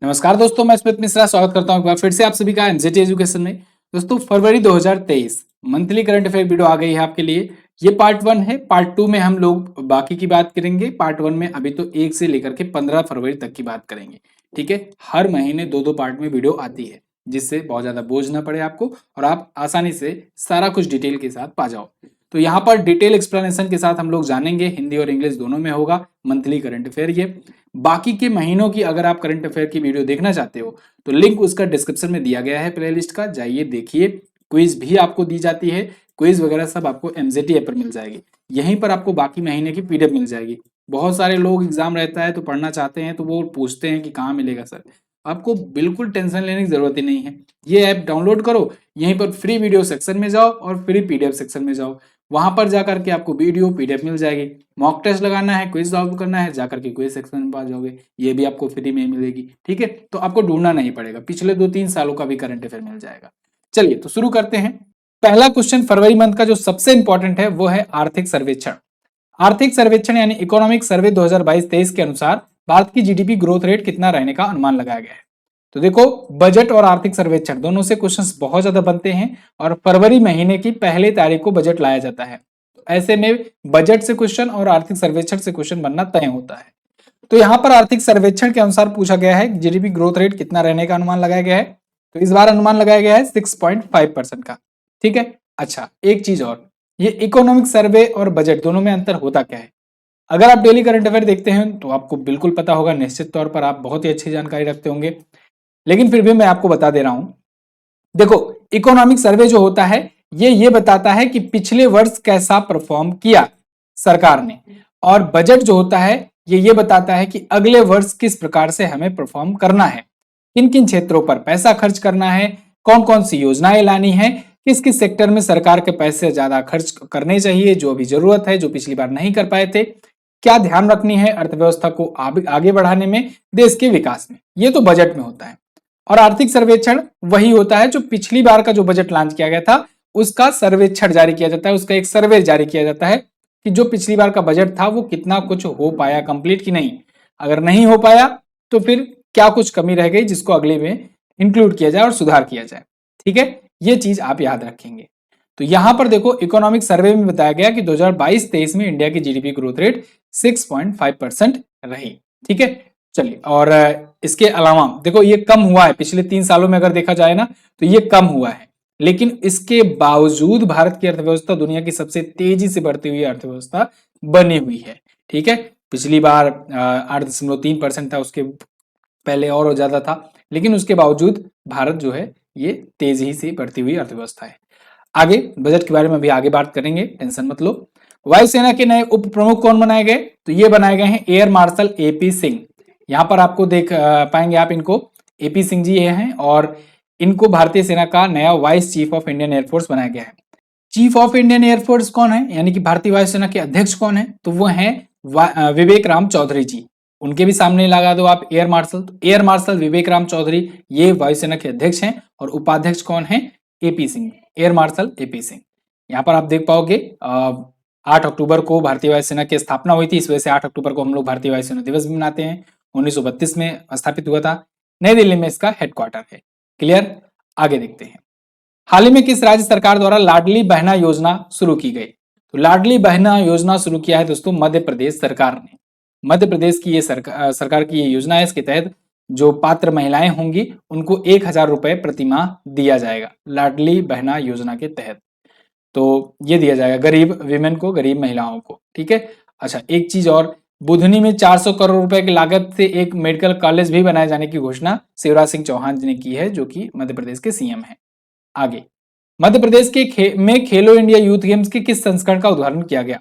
नमस्कार दोस्तों, मैं स्मित मिश्रा स्वागत करता हूं एक बार फिर से आप सभी का एनजेटी एजुकेशन में। दोस्तों, फरवरी 2023 मंथली करंट अफेयर वीडियो आ गई है आपके लिए। ये पार्ट 1 है। पार्ट 2 में हम लोग बाकी की बात करेंगे। पार्ट 1 में अभी तो 1 से लेकर के 15 फरवरी तक की बात करेंगे। ठीक है, हर महीने दो पार्ट में वीडियो आती है, जिससे बहुत ज्यादा बोझ ना पड़े आपको और आप आसानी से सारा कुछ डिटेल के साथ पा जाओ। तो यहाँ पर डिटेल एक्सप्लेनेशन के साथ हम लोग जानेंगे, हिंदी और इंग्लिश दोनों में होगा मंथली करंट अफेयर। ये बाकी के महीनों की अगर आप करंट अफेयर की वीडियो देखना चाहते हो तो लिंक उसका डिस्क्रिप्शन में दिया गया है प्लेलिस्ट का, जाइए देखिए। क्विज भी आपको दी जाती है, क्विज वगैरह सब आपको एमजेटी ऐप पर मिल जाएगी। यहीं पर आपको बाकी महीने की पीडीएफ मिल जाएगी। बहुत सारे लोग एग्जाम रहता है तो पढ़ना चाहते हैं तो वो पूछते हैं कि कहाँ मिलेगा सर। आपको बिल्कुल टेंशन लेने की जरूरत ही नहीं है। ये ऐप डाउनलोड करो, यहीं पर फ्री वीडियो सेक्शन में जाओ और फ्री पीडीएफ सेक्शन में जाओ। वहां पर जाकर के आपको वीडियो पीडीएफ मिल जाएगी। मॉक टेस्ट लगाना है, क्विज सॉल्व करना है, जाकर के क्विज सेक्शन में पा जाओगे, ये भी आपको फ्री में मिलेगी। ठीक है, तो आपको ढूंढना नहीं पड़ेगा, पिछले 2-3 सालों का भी करंट अफेयर मिल जाएगा। चलिए तो शुरू करते हैं। पहला क्वेश्चन फरवरी मंथ का जो सबसे इंपॉर्टेंट है वो है आर्थिक सर्वेक्षण। आर्थिक सर्वेक्षण यानी इकोनॉमिक सर्वे 2022-23 के अनुसार भारत की जीडीपी ग्रोथ रेट कितना रहने का अनुमान लगाया गया है। तो देखो, बजट और आर्थिक सर्वेक्षण दोनों से क्वेश्चंस बहुत ज्यादा बनते हैं और फरवरी महीने की पहली तारीख को बजट लाया जाता है। ऐसे में बजट से क्वेश्चन और आर्थिक सर्वेक्षण से क्वेश्चन बनना तय होता है। तो यहाँ पर आर्थिक सर्वेक्षण के अनुसार पूछा गया है जीडीपी ग्रोथ रेट कितना रहने का अनुमान लगाया गया है। तो इस बार अनुमान लगाया गया है 6.5% का। ठीक है, अच्छा एक चीज और, ये इकोनॉमिक सर्वे और बजट दोनों में अंतर होता क्या है। अगर आप डेली करंट अफेयर देखते हैं तो आपको बिल्कुल पता होगा, निश्चित तौर पर आप बहुत ही अच्छी जानकारी रखते होंगे, लेकिन फिर भी मैं आपको बता दे रहा हूं। देखो, इकोनॉमिक सर्वे जो होता है ये बताता है कि पिछले वर्ष कैसा परफॉर्म किया सरकार ने, और बजट जो होता है ये बताता है कि अगले वर्ष किस प्रकार से हमें परफॉर्म करना है, किन किन क्षेत्रों पर पैसा खर्च करना है, कौन कौन सी योजनाएं लानी है, किस किस सेक्टर में सरकार के पैसे ज्यादा खर्च करने चाहिए, जो अभी जरूरत है, जो पिछली बार नहीं कर पाए थे, क्या ध्यान रखनी है अर्थव्यवस्था को आगे बढ़ाने में, देश के विकास में। ये तो बजट में होता है। और आर्थिक सर्वेक्षण वही होता है जो पिछली बार का जो बजट लॉन्च किया गया था उसका सर्वेक्षण जारी किया जाता है, उसका एक सर्वे जारी किया जाता है कि जो पिछली बार का बजट था वो कितना कुछ हो पाया कंप्लीट की नहीं। अगर नहीं हो पाया तो फिर क्या कुछ कमी रह गई जिसको अगले में इंक्लूड किया जाए और सुधार किया जाए। ठीक है, ये चीज आप याद रखेंगे। तो यहां पर देखो, इकोनॉमिक सर्वे में बताया गया कि 2022-23 में इंडिया की जीडीपी ग्रोथ रेट 6.5% रही। ठीक है, चलिए, और इसके अलावा देखो ये कम हुआ है पिछले 3 सालों में, अगर देखा जाए ना तो ये कम हुआ है, लेकिन इसके बावजूद भारत की अर्थव्यवस्था दुनिया की सबसे तेजी से बढ़ती हुई अर्थव्यवस्था बनी हुई है। ठीक है, पिछली बार 8.3% था, उसके पहले और ज्यादा था, लेकिन उसके बावजूद भारत जो है ये तेजी से बढ़ती हुई अर्थव्यवस्था है। आगे बजट के बारे में भी आगे बात करेंगे, टेंशन मत लो। वायुसेना के नए उप प्रमुख कौन बनाए गए, तो ये बनाए गए हैं एयर मार्शल एपी सिंह। यहाँ पर आपको देख पाएंगे आप इनको, एपी सिंह जी ये हैं, और इनको भारतीय सेना का नया vice chief of Indian air force बनाया गया है। चीफ ऑफ इंडियन एयरफोर्स कौन है, यानी कि भारतीय वायुसेना के अध्यक्ष कौन है, तो वो हैं विवेक राम चौधरी जी। उनके भी सामने लगा दो आप एयर मार्शल, तो एयर मार्शल विवेक राम चौधरी ये वायुसेना के अध्यक्ष हैं, और उपाध्यक्ष कौन है, AP Singh, air marshal AP Singh. यहाँ पर आप देख पाओगे 8 अक्टूबर को भारतीय वायुसेना की स्थापना हुई थी, इस वजह से 8 अक्टूबर को हम लोग भारतीय वायुसेना दिवस भी मनाते हैं। 1932 में स्थापित हुआ था, नई दिल्ली में इसका हेडक्वार्टर है। क्लियर, आगे देखते हैं। हाल ही में किस राज्य सरकार द्वारा लाडली बहना योजना शुरू की गई, तो लाडली बहना योजना शुरू किया है दोस्तों मध्य प्रदेश सरकार ने। मध्य प्रदेश की ये सरकार की ये योजना है, इसके तहत जो पात्र महिलाएं होंगी उनको 1,000 रुपए प्रति माह दिया जाएगा लाडली बहना योजना के तहत। तो ये दिया जाएगा गरीब विमेन को, गरीब महिलाओं को। ठीक है, अच्छा एक चीज और, बुधनी में 400 करोड़ रुपए की लागत से एक मेडिकल कॉलेज भी बनाए जाने की घोषणा शिवराज सिंह चौहान जी ने की है, जो कि मध्य प्रदेश के सीएम है। आगे, मध्य प्रदेश के में खेलो इंडिया यूथ गेम्स के किस संस्करण का उद्घाटन किया गया,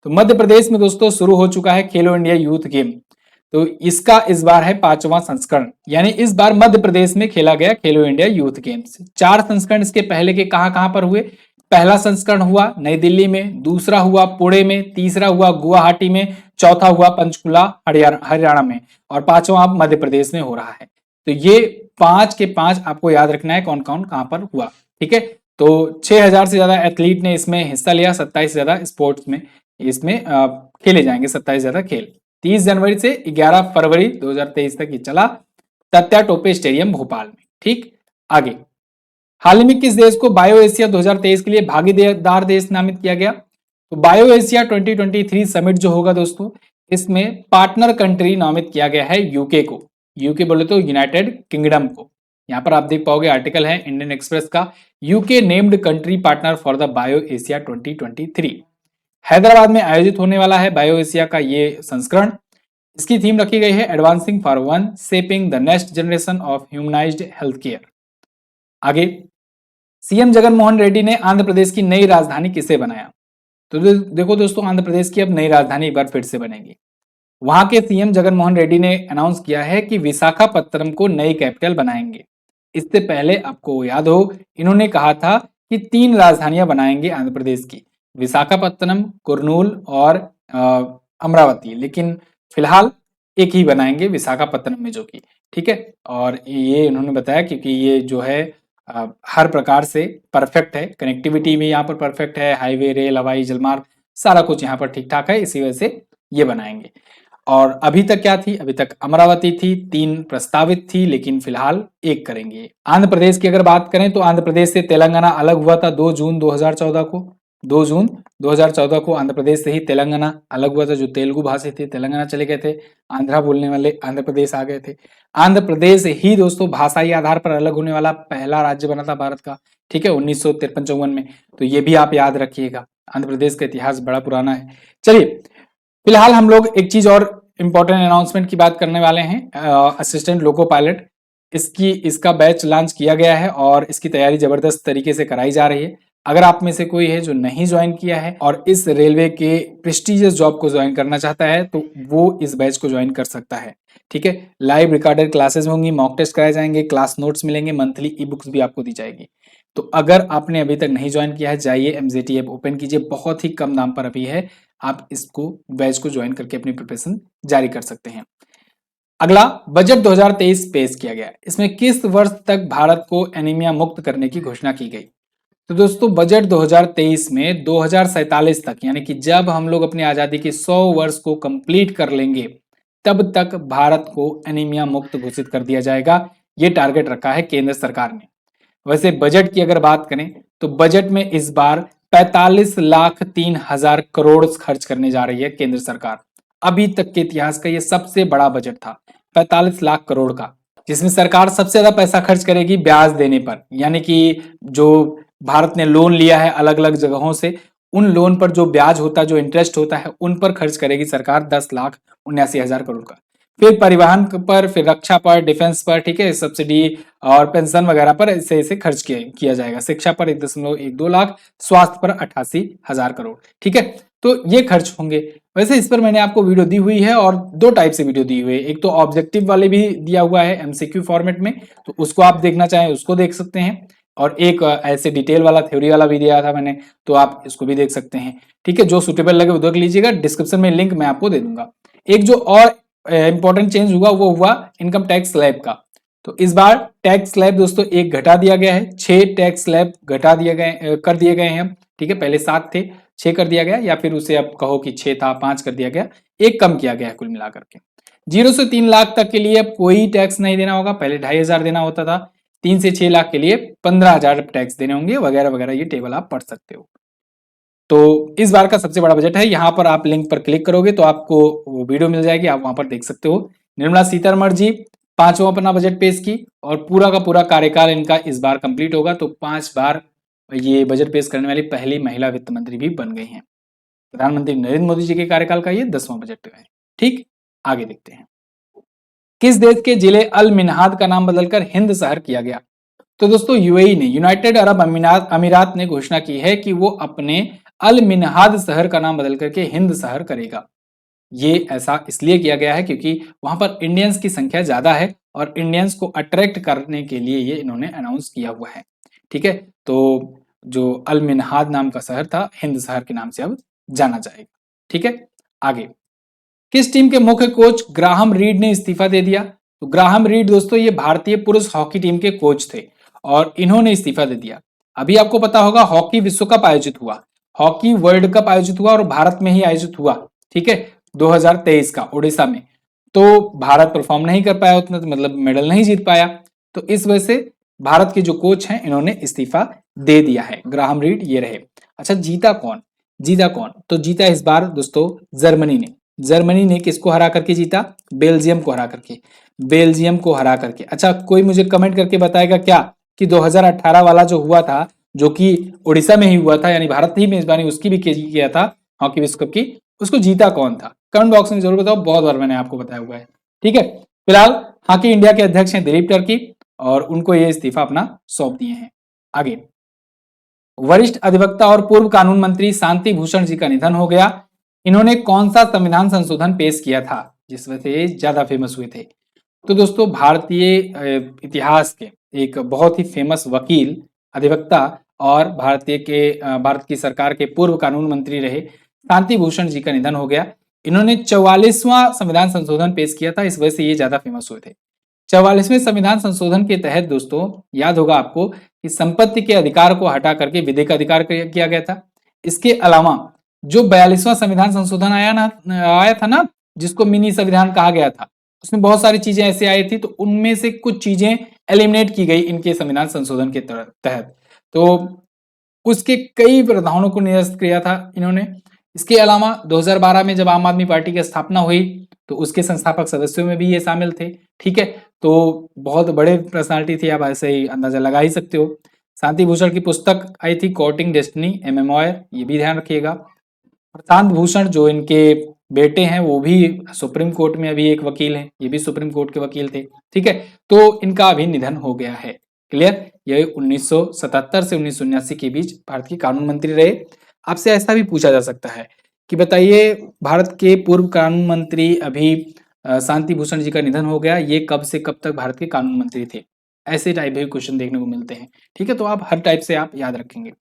तो मध्य प्रदेश में दोस्तों शुरू हो चुका है खेलो इंडिया यूथ गेम। तो इसका इस बार है 5वां संस्करण, यानी इस बार मध्य प्रदेश में खेला गया खेलो इंडिया यूथ गेम्स। 4 संस्करण इसके पहले के कहां कहां पर हुए, पहला संस्करण हुआ नई दिल्ली में, दूसरा हुआ पुणे में, तीसरा हुआ गुवाहाटी में, चौथा हुआ पंचकुला हरियाणा में, और 5वां अब मध्य प्रदेश में हो रहा है। तो ये 5 के 5 आपको याद रखना है कौन कौन कहां पर हुआ। ठीक है, तो 6,000 से ज्यादा एथलीट ने इसमें हिस्सा लिया, 27 से ज्यादा स्पोर्ट्स में इसमें खेले जाएंगे, 27 ज्यादा खेल। 30 जनवरी से 11 फरवरी 2023 तक ये चला। तात्या टोपे स्टेडियम भोपाल में। ठीक, आगे, हाल ही में किस देश को बायो एशिया 2023 के लिए भागीदार देश नामित किया गया? तो बायो एशिया 2023 समिट जो होगा दोस्तों, इसमें पार्टनर कंट्री नामित किया गया है यूके को। यूके बोले तो यूनाइटेड किंगडम को। यहाँ पर आप देख पाओगे आर्टिकल है इंडियन एक्सप्रेस का, UK named country partner for the bio Asia 2023। Hyderabad में आयोजित होने वाला है बायो एशिया का ये संस्करण। इसकी थीम रखी गई है advancing for one shaping the next generation of humanised health care. आगे, सीएम जगनमोहन रेड्डी ने आंध्र प्रदेश की नई राजधानी किसे बनाया? तो देखो दोस्तों, आंध्र प्रदेश की अब नई राजधानी एक बार फिर से बनेगी। वहां के सीएम जगनमोहन रेड्डी ने अनाउंस किया है कि विशाखापत्तनम को नई कैपिटल बनाएंगे। इससे पहले आपको याद हो, इन्होंने कहा था कि 3 राजधानियां बनाएंगे आंध्र प्रदेश की, विशाखापत्तनम, कुर्नूल और अमरावती, लेकिन फिलहाल एक ही बनाएंगे विशाखापत्तनम में, जो कि ठीक है। और ये इन्होंने बताया क्योंकि ये जो है हर प्रकार से परफेक्ट है, कनेक्टिविटी भी यहाँ पर परफेक्ट है, हाईवे, रेल, हवाई, जलमार्ग सारा कुछ यहाँ पर ठीक ठाक है, इसी वजह से ये बनाएंगे। और अभी तक क्या थी? अभी तक अमरावती थी, 3 प्रस्तावित थी, लेकिन फिलहाल एक करेंगे। आंध्र प्रदेश की अगर बात करें तो आंध्र प्रदेश से तेलंगाना अलग हुआ था 2 जून 2014 को। 2 जून 2014 को आंध्र प्रदेश से ही तेलंगाना अलग हुआ था। जो तेलुगु भाषी थे तेलंगाना चले गए थे, आंध्रा बोलने वाले आंध्र प्रदेश आ गए थे। आंध्र प्रदेश ही दोस्तों भाषाई आधार पर अलग होने वाला पहला राज्य बना था भारत का, ठीक है, 1953-54 में। तो ये भी आप याद रखिएगा, आंध्र प्रदेश का इतिहास बड़ा पुराना है। चलिए, फिलहाल हम लोग एक चीज और इंपॉर्टेंट अनाउंसमेंट की बात करने वाले हैं, असिस्टेंट लोको पायलट। इसका बैच लॉन्च किया गया है और इसकी तैयारी जबरदस्त तरीके से कराई जा रही है। अगर आप में से कोई है जो नहीं ज्वाइन किया है और इस रेलवे के प्रेस्टिजियस जॉब को ज्वाइन करना चाहता है तो वो इस बैच को ज्वाइन कर सकता है। ठीक है, लाइव रिकॉर्डेड क्लासेस होंगी, मॉक टेस्ट कराए जाएंगे, क्लास नोट्स मिलेंगे, मंथली ई बुक्स भी आपको दी जाएगी। तो अगर आपने अभी तक नहीं ज्वाइन किया है, जाइए एमजेटी ऐप ओपन कीजिए, बहुत ही कम दाम पर अभी है, आप इसको बैच को ज्वाइन करके अपनी प्रिपरेशन जारी कर सकते हैं। अगला, बजट 2023 पेश किया गया। इसमें किस वर्ष तक भारत को एनीमिया मुक्त करने की घोषणा की गई? तो दोस्तों, बजट 2023 में 2047 तक, यानी कि जब हम लोग अपनी आजादी के 100 वर्ष को कंप्लीट कर लेंगे तब तक भारत को एनीमिया मुक्त घोषित कर दिया जाएगा। ये टारगेट रखा है केंद्र सरकार ने। वैसे बजट की अगर बात करें तो बजट में इस बार 45,03,000 करोड़ खर्च करने जा रही है केंद्र सरकार। अभी तक के इतिहास का ये सबसे बड़ा बजट था, 45 लाख करोड़ का, जिसमें सरकार सबसे ज्यादा पैसा खर्च करेगी ब्याज देने पर। यानी कि जो भारत ने लोन लिया है अलग अलग जगहों से, उन लोन पर जो ब्याज होता है, जो इंटरेस्ट होता है, उन पर खर्च करेगी सरकार 10,79,000 करोड़ का। फिर परिवहन पर, फिर रक्षा पर, डिफेंस पर, ठीक है, सब्सिडी और पेंशन वगैरह पर ऐसे खर्च किया जाएगा। शिक्षा पर 1.12 लाख, स्वास्थ्य पर 88,000 करोड़। ठीक है, तो ये खर्च होंगे। वैसे इस पर मैंने आपको वीडियो दी हुई है और 2 टाइप से वीडियो दी हुई है। एक तो ऑब्जेक्टिव वाले भी दिया हुआ है एमसीक्यू फॉर्मेट में, तो उसको आप देखना चाहें उसको देख सकते हैं, और एक ऐसे डिटेल वाला थ्योरी वाला भी दिया था मैंने, तो आप इसको भी देख सकते हैं। ठीक है, जो सुटेबल लगे वो देख लीजिएगा, डिस्क्रिप्शन में लिंक मैं आपको दे दूंगा। एक जो और इंपॉर्टेंट चेंज हुआ वो हुआ इनकम टैक्स स्लैब का। तो इस बार टैक्स स्लैब दोस्तों एक घटा दिया गया है, 6 टैक्स स्लैब कर दिए गए हैं। ठीक है, पहले 7 थे, 6 कर दिया गया, या फिर उसे आप कहो कि 6 था 5 कर दिया गया, एक कम किया गया है कुल मिलाकर के। 0 से 3 लाख तक के लिए अब कोई टैक्स नहीं देना होगा, पहले 2,500 देना होता था। 3 से 6 लाख के लिए 15,000 टैक्स देने होंगे, वगैरह वगैरह, ये टेबल आप पढ़ सकते हो। तो इस बार का सबसे बड़ा बजट है, यहाँ पर आप लिंक पर क्लिक करोगे तो आपको वो वीडियो मिल जाएगी, आप वहां पर देख सकते हो। निर्मला सीतारमण जी 5वां अपना बजट पेश की और पूरा का पूरा कार्यकाल इनका इस बार कंप्लीट होगा, तो 5 बार ये बजट पेश करने वाली पहली महिला वित्त मंत्री भी बन गई हैं। प्रधानमंत्री नरेंद्र मोदी जी के कार्यकाल का ये 10वां बजट है। ठीक, आगे देखते हैं। किस देश के जिले अल मिन्हाद का नाम बदलकर हिंद शहर किया गया? तो दोस्तों, यूएई ने, यूनाइटेड अरब अमीरात ने घोषणा की है कि वो अपने अल मिन्हाद शहर का नाम बदल करके हिंद शहर करेगा। ये ऐसा इसलिए किया गया है क्योंकि वहां पर इंडियंस की संख्या ज्यादा है और इंडियंस को अट्रैक्ट करने के लिए ये इन्होंने अनाउंस किया हुआ है। ठीक है, तो जो अल मिन्हाद नाम का शहर था, हिंद शहर के नाम से अब जाना जाएगा। ठीक है, आगे, किस टीम के मुख्य कोच ग्राहम रीड ने इस्तीफा दे दिया? तो ग्राहम रीड दोस्तों ये भारतीय पुरुष हॉकी टीम के कोच थे और इन्होंने इस्तीफा दे दिया। अभी आपको पता होगा हॉकी विश्व कप आयोजित हुआ, हॉकी वर्ल्ड कप आयोजित हुआ और भारत में ही आयोजित हुआ। ठीक है, 2023 का उड़ीसा में। तो भारत परफॉर्म नहीं कर पाया उतना, तो मतलब मेडल नहीं जीत पाया। तो इस वजह से भारत के जो कोच हैं इन्होंने इस्तीफा दे दिया है। ग्राहम रीड ये रहे। अच्छा, जीता कौन? जीता कौन? तो जीता इस बार दोस्तों जर्मनी ने। जर्मनी ने किसको हरा करके जीता? बेल्जियम को हरा करके। बेल्जियम को हरा करके। अच्छा, कोई मुझे कमेंट करके बताएगा क्या कि 2018 वाला जो हुआ था, जो कि उड़ीसा में ही हुआ था, यानी भारत ही मेजबानी उसकी भी किया था हॉकी विश्व कप की, उसको जीता कौन था? कमेंट बॉक्स में जरूर बताओ, बहुत बार मैंने आपको बताया हुआ है। ठीक है, फिलहाल हॉकी इंडिया के अध्यक्ष हैं दिलीप टर्की, और उनको ये इस्तीफा अपना सौंप दिए हैं। आगे, वरिष्ठ अधिवक्ता और पूर्व कानून मंत्री शांति भूषण जी का निधन हो गया। इन्होंने कौन सा संविधान संशोधन पेश किया था जिस वजह से ज्यादा फेमस हुए थे? तो दोस्तों, भारतीय इतिहास के एक बहुत ही फेमस वकील, अधिवक्ता और भारत की सरकार के पूर्व कानून मंत्री रहे शांति भूषण जी का निधन हो गया। इन्होंने 44वां संविधान संशोधन पेश किया था, इस वजह से ये ज्यादा फेमस हुए थे। 44वें संविधान संशोधन के तहत दोस्तों, याद होगा आपको कि संपत्ति के अधिकार को हटा करके विधिक अधिकार किया गया था। इसके अलावा जो 42वां संविधान संशोधन आया था ना, जिसको मिनी संविधान कहा गया था, उसमें बहुत सारी चीजें ऐसे आई थी, तो उनमें से कुछ चीजें एलिमिनेट की गई इनके संविधान संशोधन के तहत। तो उसके कई प्रावधानों को निरस्त किया था इन्होंने। इसके अलावा 2012 में जब आम आदमी पार्टी की स्थापना हुई, तो उसके संस्थापक सदस्यों में भी ये शामिल थे। ठीक है, तो बहुत बड़े पर्सनालिटी थी, आप ऐसे ही अंदाजा लगा ही सकते हो। शांति भूषण की पुस्तक आई थी कोर्टिंग डेस्टिनी, ए मेमोयर, ये भी ध्यान रखिएगा। प्रशांत भूषण जो इनके बेटे हैं, वो भी सुप्रीम कोर्ट में अभी एक वकील हैं, ये भी सुप्रीम कोर्ट के वकील थे। ठीक है, तो इनका अभी निधन हो गया है। क्लियर? ये 1977 से 1979 के बीच भारत के कानून मंत्री रहे। आपसे ऐसा भी पूछा जा सकता है कि बताइए, भारत के पूर्व कानून मंत्री अभी शांति भूषण जी का निधन हो गया, ये कब से कब तक भारत के कानून मंत्री थे? ऐसे टाइप के क्वेश्चन देखने को मिलते हैं। ठीक है, तो आप हर टाइप से आप याद रखेंगे।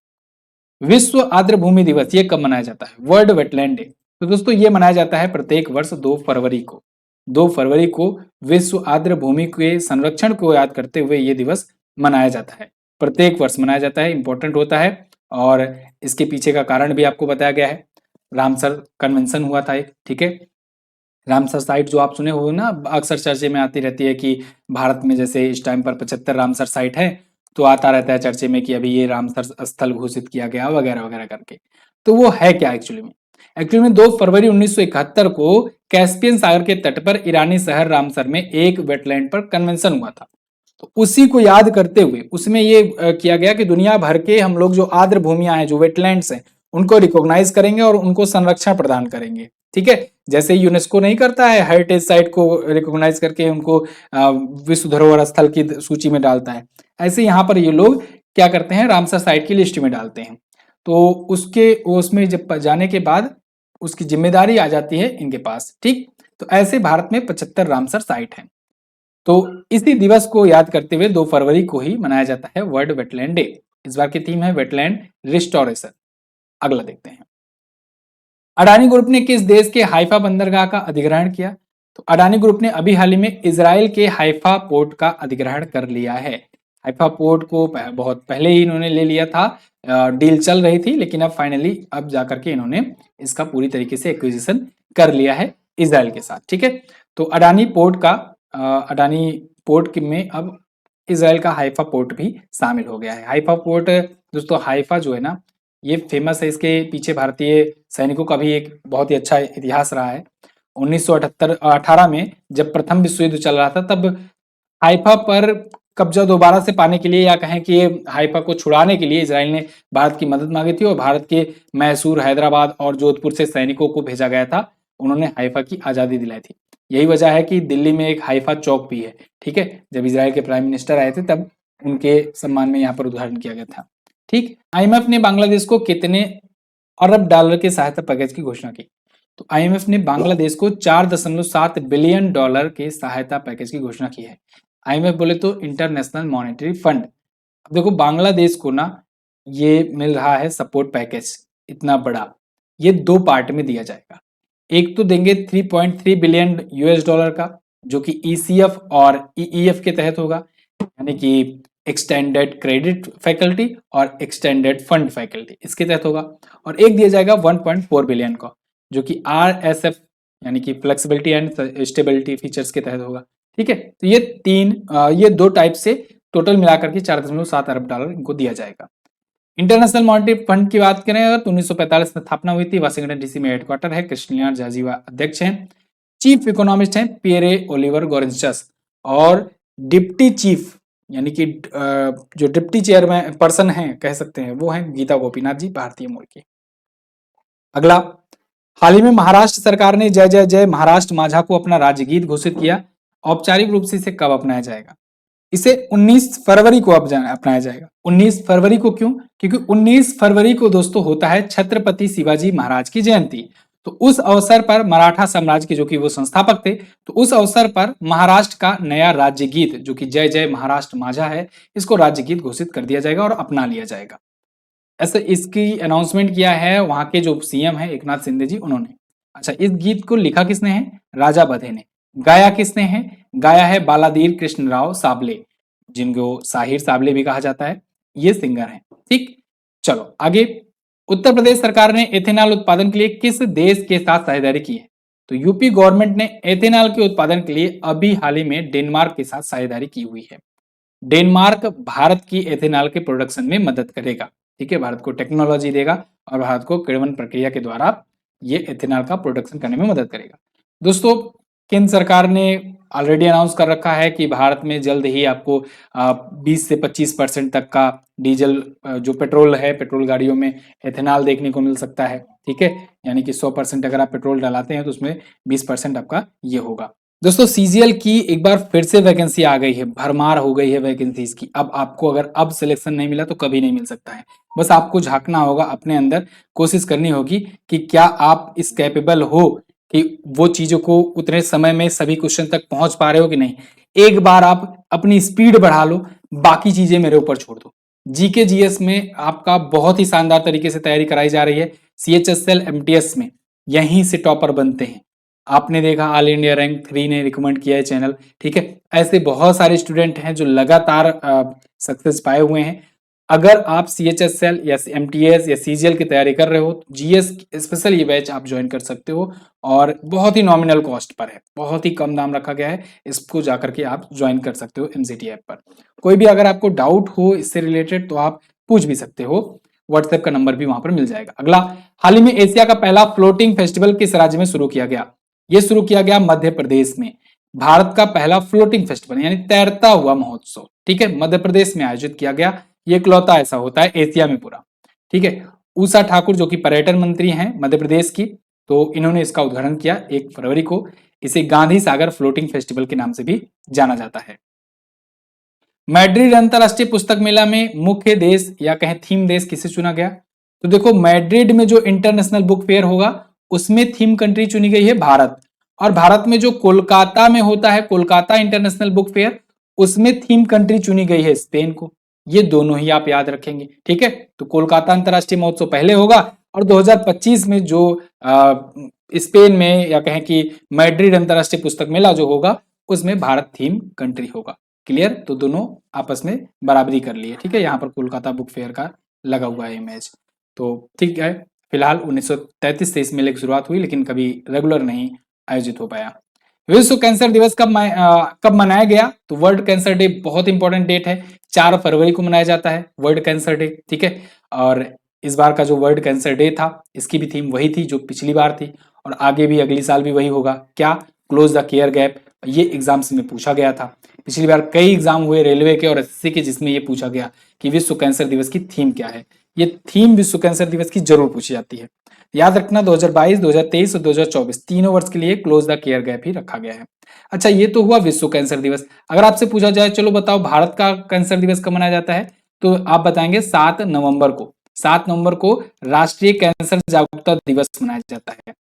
विश्व आर्द्र भूमि दिवस ये कब मनाया जाता है? World wetland day. तो दोस्तों, ये मनाया जाता है प्रत्येक वर्ष 2 फरवरी को। 2 फरवरी को विश्व आर्द्र भूमि के संरक्षण को याद करते हुए ये दिवस मनाया जाता है। प्रत्येक वर्ष मनाया जाता है, इंपॉर्टेंट होता है। और इसके पीछे का कारण भी आपको बताया गया है। रामसर कन्वेंशन हुआ था एक। ठीक है, रामसर साइट जो आप सुने हो ना, अक्सर चर्चे में आती रहती है कि भारत में जैसे इस टाइम पर 75 रामसर साइट है, तो आता रहता है चर्चे में कि अभी ये रामसर स्थल घोषित किया गया वगैरह वगैरह करके। तो वो है क्या एक्चुअली में? एक्चुअली में 2 फरवरी 1971 को कैस्पियन सागर के तट पर ईरानी शहर रामसर में एक वेटलैंड पर कन्वेंशन हुआ था। तो उसी को याद करते हुए उसमें ये किया गया कि दुनिया भर के हम लोग जो आर्द्र भूमियां हैं, जो वेटलैंड्स हैं, उनको रिकॉग्नाइज करेंगे और उनको संरक्षण प्रदान करेंगे। ठीक है, जैसे यूनेस्को नहीं करता है हेरिटेज साइट को रिकॉग्नाइज करके उनको विश्व धरोहर स्थल की सूची में डालता है, ऐसे यहाँ पर ये लोग क्या करते हैं, रामसर साइट की लिस्ट में डालते हैं। तो उसमें जब जाने के बाद उसकी जिम्मेदारी आ जाती है इनके पास। ठीक, तो ऐसे भारत में 75 रामसर साइट हैं। तो इसी दिवस को याद करते हुए 2 फरवरी को ही मनाया जाता है वर्ल्ड वेटलैंड डे। इस बार की थीम है वेटलैंड रिस्टोरेशन। अगला देखते हैं, अडानी ग्रुप ने किस देश के हाइफा बंदरगाह का अधिग्रहण किया? तो अडानी ग्रुप ने अभी हाल ही में इजराइल के हाइफा पोर्ट का अधिग्रहण कर लिया है। हाइफा पोर्ट को बहुत पहले ही इन्होंने ले लिया था, डील चल रही थी, लेकिन अब फाइनली अब जाकर के इन्होंने इसका पूरी तरीके से एक्विजिशन कर लिया है इजराइल के साथ। ठीक है, तो अडानी पोर्ट में अब इजराइल का हाइफा पोर्ट भी शामिल हो गया है। हाइफा पोर्ट दोस्तों, हाइफा जो है ना, ये फेमस है, इसके पीछे भारतीय सैनिकों का भी एक बहुत ही अच्छा इतिहास रहा है। 1918 में जब प्रथम विश्व युद्ध चल रहा था, तब हाइफा पर कब्जा दोबारा से पाने के लिए, या कहें कि हाइफा को छुड़ाने के लिए, इजराइल ने भारत की मदद मांगी थी और भारत के मैसूर, हैदराबाद और जोधपुर से सैनिकों को भेजा गया था। उन्होंने हाइफा की आजादी दिलाई थी। यही वजह है कि दिल्ली में एक हाइफा चौक भी है। ठीक है, जब इजराइल के प्राइम मिनिस्टर आए थे तब उनके सम्मान में यहाँ पर उद्घाटन किया गया था। ठीक, आईएमएफ ने बांग्लादेश को कितने अरब डॉलर के सहायता पैकेज की घोषणा की? तो आईएमएफ ने बांग्लादेश को 4.7 बिलियन डॉलर के सहायता पैकेज की घोषणा की है। आईएमएफ बोले तो इंटरनेशनल मॉनेटरी फंड। अब देखो, बांग्लादेश को ना ये मिल रहा है सपोर्ट पैकेज इतना बड़ा, ये 2 पार्ट में दिया जाएगा। एक तो देंगे 3.3 बिलियन यूएस डॉलर का, जो कि ईसीएफ और ईईएफ के तहत होगा, यानी कि एक्सटेंडेड क्रेडिट फैकल्टी और एक्सटेंडेड फंड फैकल्टी, इसके तहत होगा। और एक दिया जाएगा 1.4 बिलियन का, जो कि आरएसएफ यानी कि फ्लेक्सिबिलिटी एंड स्टेबिलिटी फीचर्स के तहत होगा। ठीक है, तो ये 2 टाइप से टोटल मिलाकर के 4.7 अरब डॉलर इनको दिया जाएगा। इंटरनेशनल मॉनेटरी फंड की बात करें अगर तो 1945 में स्थापना हुई थी, वाशिंगटन डीसी में हेडक्वार्टर है, क्रिस्टियान जाजीवा अध्यक्ष हैं, चीफ इकोनॉमिस्ट हैं पियरे ओलिवर गोरेंचस, और डिप्टी चीफ यानी कि जो डिप्टी चेयरमैन पर्सन हैं कह सकते हैं वो हैं गीता गोपीनाथ जी, भारतीय मूल की। अगला, हाल ही में महाराष्ट्र सरकार ने जय जय जय महाराष्ट्र माझा को अपना राज्य गीत घोषित किया। औपचारिक रूप से इसे कब अपनाया जाएगा? इसे 19 फरवरी को अपनाया जाएगा। 19 फरवरी को क्यों? क्योंकि 19 फरवरी को दोस्तों होता है छत्रपति शिवाजी महाराज की जयंती। तो उस अवसर पर मराठा साम्राज्य के जो कि वो संस्थापक थे, तो उस अवसर पर महाराष्ट्र का नया राज्य गीत जो कि जय जय महाराष्ट्र माझा है, इसको राज्य गीत घोषित कर दिया जाएगा और अपना लिया जाएगा। ऐसे इसकी अनाउंसमेंट किया है वहां के जो सीएम है एकनाथ शिंदे जी, उन्होंने। अच्छा, इस गीत को लिखा किसने है? राजा बधे ने। गाया किसने है? गाया है बालाधीर कृष्ण राव साबले, जिनको साहिर साबले भी कहा जाता है, ये सिंगर हैं। ठीक, चलो आगे। उत्तर प्रदेश सरकार ने एथेनॉल उत्पादन के लिए किस देश के साथ साझेदारी की है? तो यूपी गवर्नमेंट ने एथेनॉल के उत्पादन के लिए अभी हाल ही में डेनमार्क के साथ साझेदारी की हुई है। डेनमार्क भारत की एथेनॉल के प्रोडक्शन में मदद करेगा। ठीक है, भारत को टेक्नोलॉजी देगा और भारत को किण्वन प्रक्रिया के द्वारा ये एथेनॉल का प्रोडक्शन करने में मदद करेगा। दोस्तों, केंद्र सरकार ने ऑलरेडी अनाउंस कर रखा है कि भारत में जल्द ही आपको 20 से 25% तक का डीजल जो पेट्रोल है, पेट्रोल गाड़ियों में एथेनॉल देखने को मिल सकता है। ठीक है, यानी कि 100% अगर आप पेट्रोल डलाते हैं तो उसमें 20% आपका ये होगा। दोस्तों, सीजीएल की एक बार फिर से वैकेंसी आ गई है, भरमार हो गई है वैकेंसीज की। अब आपको अगर अब सिलेक्शन नहीं मिला तो कभी नहीं मिल सकता है। बस आपको झांकना होगा अपने अंदर, कोशिश करनी होगी कि क्या आप इस कैपेबल हो कि वो चीजों को उतने समय में सभी क्वेश्चन तक पहुंच पा रहे हो कि नहीं। एक बार आप अपनी स्पीड बढ़ा लो, बाकी चीजें मेरे ऊपर छोड़ दो। जीके जीएस में आपका बहुत ही शानदार तरीके से तैयारी कराई जा रही है। सीएचएसएल एमटीएस में यहीं से टॉपर बनते हैं। आपने देखा ऑल इंडिया रैंक 3 ने रिकमेंड किया है चैनल। ठीक है, ऐसे बहुत सारे स्टूडेंट हैं जो लगातार सक्सेस पाए हुए हैं। अगर आप सीएचएसएल या एमटीएस या सीजीएल की तैयारी कर रहे हो तो जीएस स्पेशल ये बैच आप ज्वाइन कर सकते हो और बहुत ही नॉमिनल कॉस्ट पर है, बहुत ही कम दाम रखा गया है। इसको जाकर के आप ज्वाइन कर सकते हो एमसीटी ऐप पर। कोई भी अगर आपको डाउट हो इससे रिलेटेड तो आप पूछ भी सकते हो, व्हाट्सएप का नंबर भी वहां पर मिल जाएगा। अगला, हाल ही में एशिया का पहला फ्लोटिंग फेस्टिवल किस राज्य में शुरू किया गया? ये शुरू किया गया मध्य प्रदेश में। भारत का पहला फ्लोटिंग फेस्टिवल यानी तैरता हुआ महोत्सव, ठीक है, मध्य प्रदेश में आयोजित किया गया। ये इकलौता ऐसा होता है एशिया में पूरा। ठीक है, उषा ठाकुर जो कि पर्यटन मंत्री हैं मध्य प्रदेश की, तो इन्होंने इसका उद्घाटन किया 1 फरवरी को। इसे गांधी सागर फ्लोटिंग फेस्टिवल के नाम से भी जाना जाता है। मैड्रिड अंतरराष्ट्रीय पुस्तक मेला में मुख्य देश या कहें थीम देश किसे चुना गया? तो देखो, मैड्रिड में जो इंटरनेशनल बुक फेयर होगा उसमें थीम कंट्री चुनी गई है भारत, और भारत में जो कोलकाता में होता है कोलकाता इंटरनेशनल बुक फेयर, उसमें थीम कंट्री चुनी गई है स्पेन को। ये दोनों ही आप याद रखेंगे। ठीक है, तो कोलकाता अंतरराष्ट्रीय महोत्सव पहले होगा और 2025 में जो स्पेन में या कहें कि मैड्रिड अंतरराष्ट्रीय पुस्तक मेला जो होगा उसमें भारत थीम कंट्री होगा। क्लियर? तो दोनों आपस में बराबरी कर लिए। ठीक है, यहाँ पर कोलकाता बुक फेयर का लगा हुआ है इमेज। तो ठीक है, फिलहाल 1933 से इस मेले की शुरुआत हुई लेकिन कभी रेगुलर नहीं आयोजित हो पाया। विश्व कैंसर दिवस कब मनाया गया? तो वर्ल्ड कैंसर डे बहुत इंपॉर्टेंट डेट है, 4 फरवरी को मनाया जाता है वर्ल्ड कैंसर डे। ठीक है, और इस बार का जो वर्ल्ड कैंसर डे था इसकी भी थीम वही थी जो पिछली बार थी और आगे भी अगली साल भी वही होगा। क्या? Close the care gap. ये एग्जाम्स में पूछा गया था, पिछली बार कई एग्जाम हुए रेलवे के और एसएससी के जिसमें ये पूछा गया कि विश्व कैंसर दिवस की थीम क्या है। ये थीम विश्व कैंसर दिवस की जरूर पूछी जाती है। याद रखना 2022, 2023 और 2024 तीनों वर्ष के लिए क्लोज द केयर गैप ही रखा गया है। अच्छा, ये तो हुआ विश्व कैंसर दिवस। अगर आपसे पूछा जाए चलो बताओ भारत का कैंसर दिवस कब मनाया जाता है, तो आप बताएंगे 7 नवंबर को। 7 नवंबर को राष्ट्रीय कैंसर जागरूकता दिवस मनाया जाता है।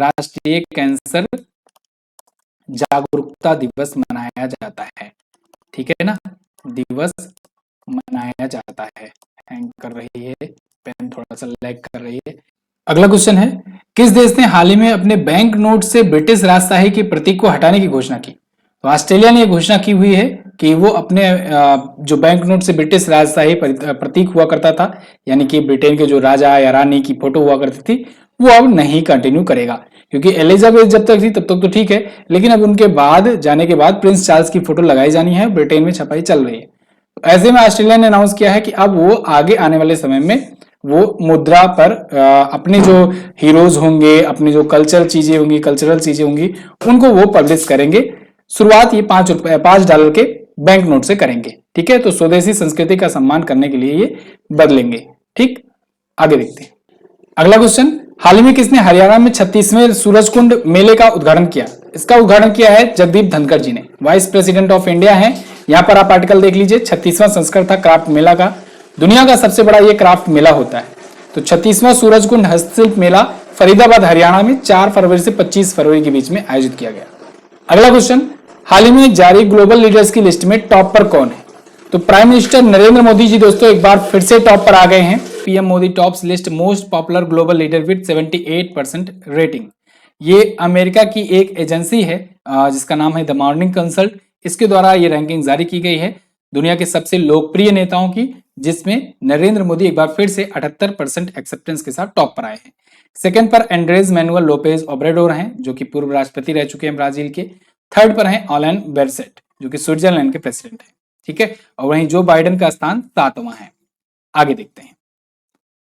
राष्ट्रीय कैंसर जागरूकता दिवस मनाया जाता है। ठीक है ना, दिवस मनाया जाता है। हैंग कर रही है पेन, थोड़ा सा लैग कर रही है। अगला क्वेश्चन है, किस देश ने हाल ही में अपने बैंक नोट से ब्रिटिश राजशाही के प्रतीक को हटाने की घोषणा की? तो ऑस्ट्रेलिया ने यह घोषणा की हुई है कि वो अपने जो बैंक नोट से ब्रिटिश राजशाही प्रतीक हुआ करता था, यानी कि ब्रिटेन के जो राजा या रानी की फोटो हुआ करती थी, वो अब नहीं कंटिन्यू करेगा, क्योंकि एलिजाबेथ जब तक थी तब तक तो ठीक है, लेकिन अब उनके बाद जाने के बाद प्रिंस चार्ल्स की फोटो लगाई जानी है, ब्रिटेन में छपाई चल रही है। तो ऐसे में ऑस्ट्रेलिया ने अनाउंस किया है कि अब वो आगे आने वाले समय में वो मुद्रा पर अपने जो हीरोज होंगे, अपनी जो कल्चरल चीजें होंगी, उनको वो पब्लिश करेंगे। शुरुआत ये $5 के बैंक नोट से करेंगे। ठीक है, तो स्वदेशी संस्कृति का सम्मान करने के लिए ये बदलेंगे। ठीक, आगे देखते हैं अगला क्वेश्चन। हाल ही में किसने हरियाणा में 36वें सूरजकुंड मेले का उद्घाटन किया? इसका उद्घाटन किया है जगदीप धनखड़ जी ने, वाइस प्रेसिडेंट ऑफ इंडिया है। यहां पर आप आर्टिकल देख लीजिए, 36वां संस्करण था क्राफ्ट मेला का, दुनिया का सबसे बड़ा ये क्राफ्ट मेला होता है। तो 36वां सूरजकुंड हस्तशिल्प मेला फरीदाबाद हरियाणा में 4 फरवरी से 25 फरवरी के बीच में आयोजित किया गया। अगला क्वेश्चन, हाल ही में जारी ग्लोबल लीडर्स की लिस्ट में टॉप पर कौन है? तो प्राइम मिनिस्टर नरेंद्र मोदी जी दोस्तों एक बार फिर से टॉप पर आ गए हैं। PM Modi tops list most popular global leader with 78% rating. ये अमेरिका की एक एजेंसी है जिसका नाम है द मॉर्निंग कंसल्ट। इसके द्वारा ये रैंकिंग जारी की गई है दुनिया के सबसे लोकप्रिय नेताओं की, जिसमें नरेंद्र मोदी एक बार फिर से 78% एक्सेप्टेंस के साथ टॉप पर आए हैं। सेकंड पर एंड्रेज मैनुअल लोपेज ओब्रेडोर हैं, जो कि पूर्व राष्ट्रपति रह चुके हैं ब्राजील के। थर्ड पर हैं ऑलन बेरसेट, जो कि स्विट्जरलैंड के प्रेसिडेंट हैं। ठीक है, और वहीं जो बाइडेन का स्थान 7वां है। आगे देखते हैं,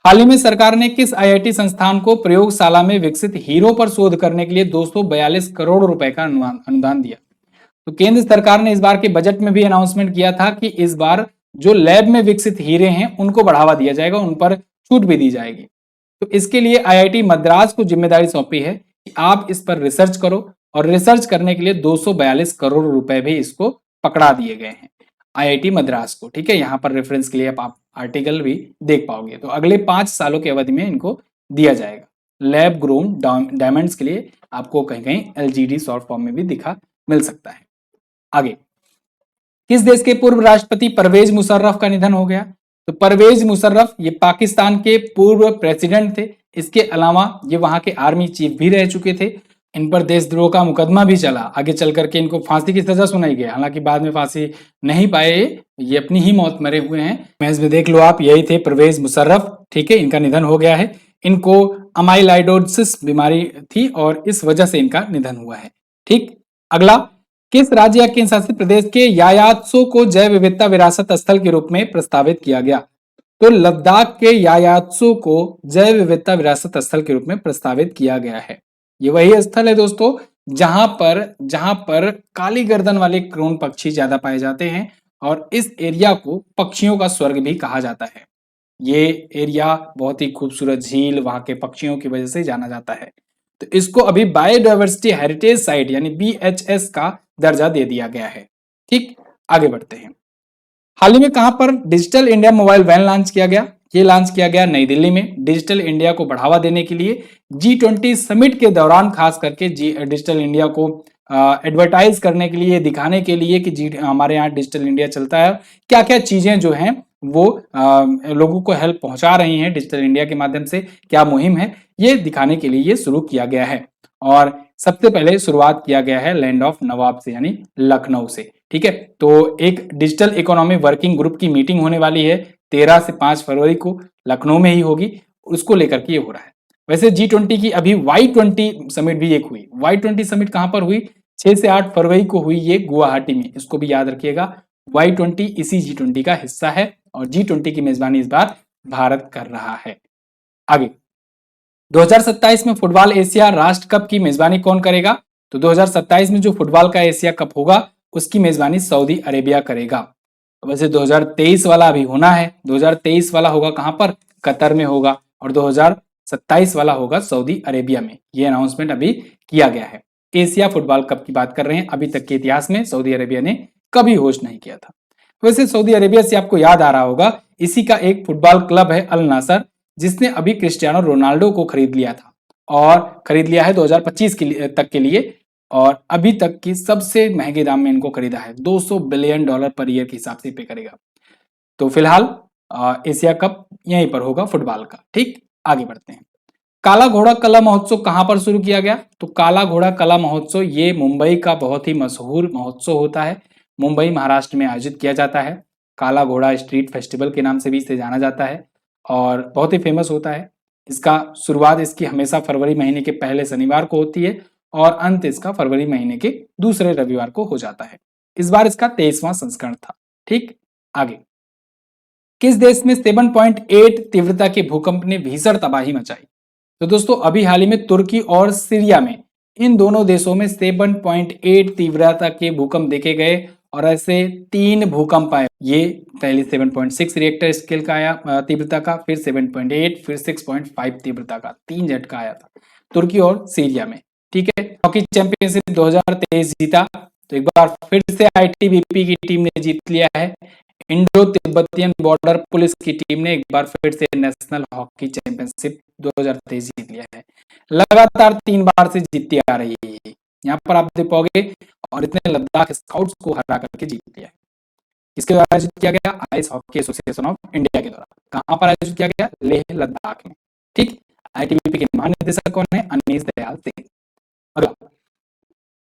हाल ही में सरकार ने किस आईआईटी संस्थान को प्रयोगशाला में विकसित हीरो पर शोध करने के लिए 242 करोड़ रुपए का अनुदान दिया? तो केंद्र सरकार ने इस बार के बजट में भी अनाउंसमेंट किया था कि इस बार जो लैब में विकसित हीरे हैं उनको बढ़ावा दिया जाएगा, उन पर छूट भी दी जाएगी। तो इसके लिए आईआईटी मद्रास को जिम्मेदारी सौंपी है कि आप इस पर रिसर्च करो, और रिसर्च करने के लिए 242 करोड़ रुपए भी इसको पकड़ा दिए गए हैं आईआईटी मद्रास को। ठीक है, यहां पर रेफरेंस के लिए आप आर्टिकल भी देख पाओगे। तो अगले 5 सालों की अवधि में इनको दिया जाएगा। लैब ग्रोन डायमंड्स के लिए आपको कहीं कहीं एलजीडी शॉर्ट फॉर्म में भी दिखा मिल सकता है। आगे, किस देश के पूर्व राष्ट्रपति परवेज मुशर्रफ का निधन हो गया? तो परवेज मुशर्रफ ये पाकिस्तान के पूर्व प्रेसिडेंट थे। इसके अलावा ये वहां के आर्मी चीफ भी रह चुके थे। इन पर देशद्रोह का मुकदमा भी चला, आगे चल करके इनको फांसी की सजा सुनाई गई, हालांकि बाद में फांसी नहीं पाए, ये अपनी ही मौत मरे हुए हैं। इमेज में देख लो आप, यही थे परवेज मुशर्रफ। ठीक है, इनका निधन हो गया है। इनको अमाइलाइडोसिस बीमारी थी और इस वजह से इनका निधन हुआ है। ठीक, अगला, किस राज्य या केंद्र शासित प्रदेश के यायात्सो को जैव विविधता विरासत स्थल के रूप में प्रस्तावित किया गया? तो लद्दाख के यायात्सो को जैव विविधता विरासत स्थल के रूप में प्रस्तावित किया गया है। ये वही स्थल है दोस्तों जहां पर काली गर्दन वाले क्रोन पक्षी ज्यादा पाए जाते हैं, और इस एरिया को पक्षियों का स्वर्ग भी कहा जाता है। ये एरिया बहुत ही खूबसूरत झील, वहां के पक्षियों की वजह से जाना जाता है। तो इसको अभी बायोडायवर्सिटी हेरिटेज साइट यानी बीएचएस का दर्जा दे दिया गया है। ठीक, आगे बढ़ते हैं। हाल ही में कहां पर digital India mobile van launch किया गया? ये लॉन्च किया गया नई दिल्ली में। डिजिटल इंडिया को बढ़ावा देने के लिए G20 समिट के दौरान खास करके डिजिटल इंडिया को एडवर्टाइज करने के लिए, दिखाने के लिए कि हमारे यहाँ डिजिटल इंडिया चलता है, क्या क्या चीजें जो हैं वो लोगों को हेल्प पहुंचा रही हैं डिजिटल इंडिया के माध्यम से, क्या मुहिम है, ये दिखाने के लिए ये शुरू किया गया है। और सबसे पहले शुरुआत किया गया है लैंड ऑफ नवाब से यानी लखनऊ से। ठीक है, तो एक डिजिटल इकोनॉमी वर्किंग ग्रुप की मीटिंग होने वाली है 13 से 5 फरवरी को, लखनऊ में ही होगी, उसको लेकर के ये हो रहा है। वैसे G20 की अभी Y20 समिट भी एक हुई। Y20 समिट कहां पर हुई? 6 से 8 फरवरी को हुई ये गुवाहाटी में, इसको भी याद रखिएगा। Y20 इसी G20 का हिस्सा है और G20 की मेजबानी इस बार भारत कर रहा है। आगे, 2027 में फुटबॉल एशिया राष्ट्र कप की मेजबानी कौन करेगा? तो 2027 में जो फुटबॉल का एशिया कप होगा उसकी मेजबानी सऊदी अरेबिया करेगा। वैसे 2023 वाला अभी होना है, 2023 वाला होगा कहां पर? कतर में होगा, और 2027 वाला होगा सऊदी अरेबिया में। ये अनाउंसमेंट अभी किया गया है। एशिया फुटबॉल कप की बात कर रहे हैं। अभी तक के इतिहास में सऊदी अरेबिया ने कभी होस्ट नहीं किया था। वैसे सऊदी अरेबिया से आपको याद आ रहा होगा, इसी का एक फुटबॉल क्लब है अल नासर, जिसने अभी क्रिस्टियानो रोनाल्डो को खरीद लिया था, और खरीद लिया है 2025 तक के लिए, और अभी तक की सबसे महंगे दाम में इनको खरीदा है। $200 बिलियन पर ईयर के हिसाब से पे करेगा। तो फिलहाल एशिया कप यहीं पर होगा फुटबॉल का। ठीक, आगे बढ़ते हैं। काला घोड़ा कला महोत्सव कहां पर शुरू किया गया? तो काला घोड़ा कला महोत्सव ये मुंबई का बहुत ही मशहूर महोत्सव होता है। मुंबई महाराष्ट्र में आयोजित किया जाता है। काला घोड़ा स्ट्रीट फेस्टिवल के नाम से भी इसे जाना जाता है और बहुत ही फेमस होता है। इसका शुरुआत इसकी हमेशा फरवरी महीने के पहले शनिवार को होती है और अंत इसका फरवरी महीने के दूसरे रविवार को हो जाता है। इस बार इसका 23वां संस्करण था। ठीक, आगे। किस देश में 7.8 तीव्रता के भूकंप ने भीषण तबाही मचाई? तो दोस्तों अभी हाल ही में तुर्की और सीरिया में, इन दोनों देशों में 7.8 तीव्रता के भूकंप देखे गए और ऐसे 3 भूकंप आए। ये पहले 7.6 रिएक्टर स्केल का आया तीव्रता का, फिर 7.8, फिर 6.5 तीव्रता का, 3 झटका आया था तुर्की और सीरिया में। ठीक है, हॉकी चैंपियनशिप 2023 जीता, तो एक बार फिर से आईटीबीपी की टीम ने जीत लिया है। इंडो तिब्बतियन बॉर्डर पुलिस की टीम ने एक बार फिर से नेशनल हॉकी चैंपियनशिप 2023 जीत लिया है। लगातार 3 बार से जीतती आ रही है। यहाँ पर आप देख पाओगे, और इतने लद्दाख स्काउट्स को हरा करके जीत लिया है। किसके द्वारा आयोजित किया गया? Ice hockey association of India के द्वारा। कहां पर आयोजित किया गया? लेह लद्दाख में। ठीक, आईटीबीपी के महानिदेशक कौन है? अनीश दयाल सिंह। अगला,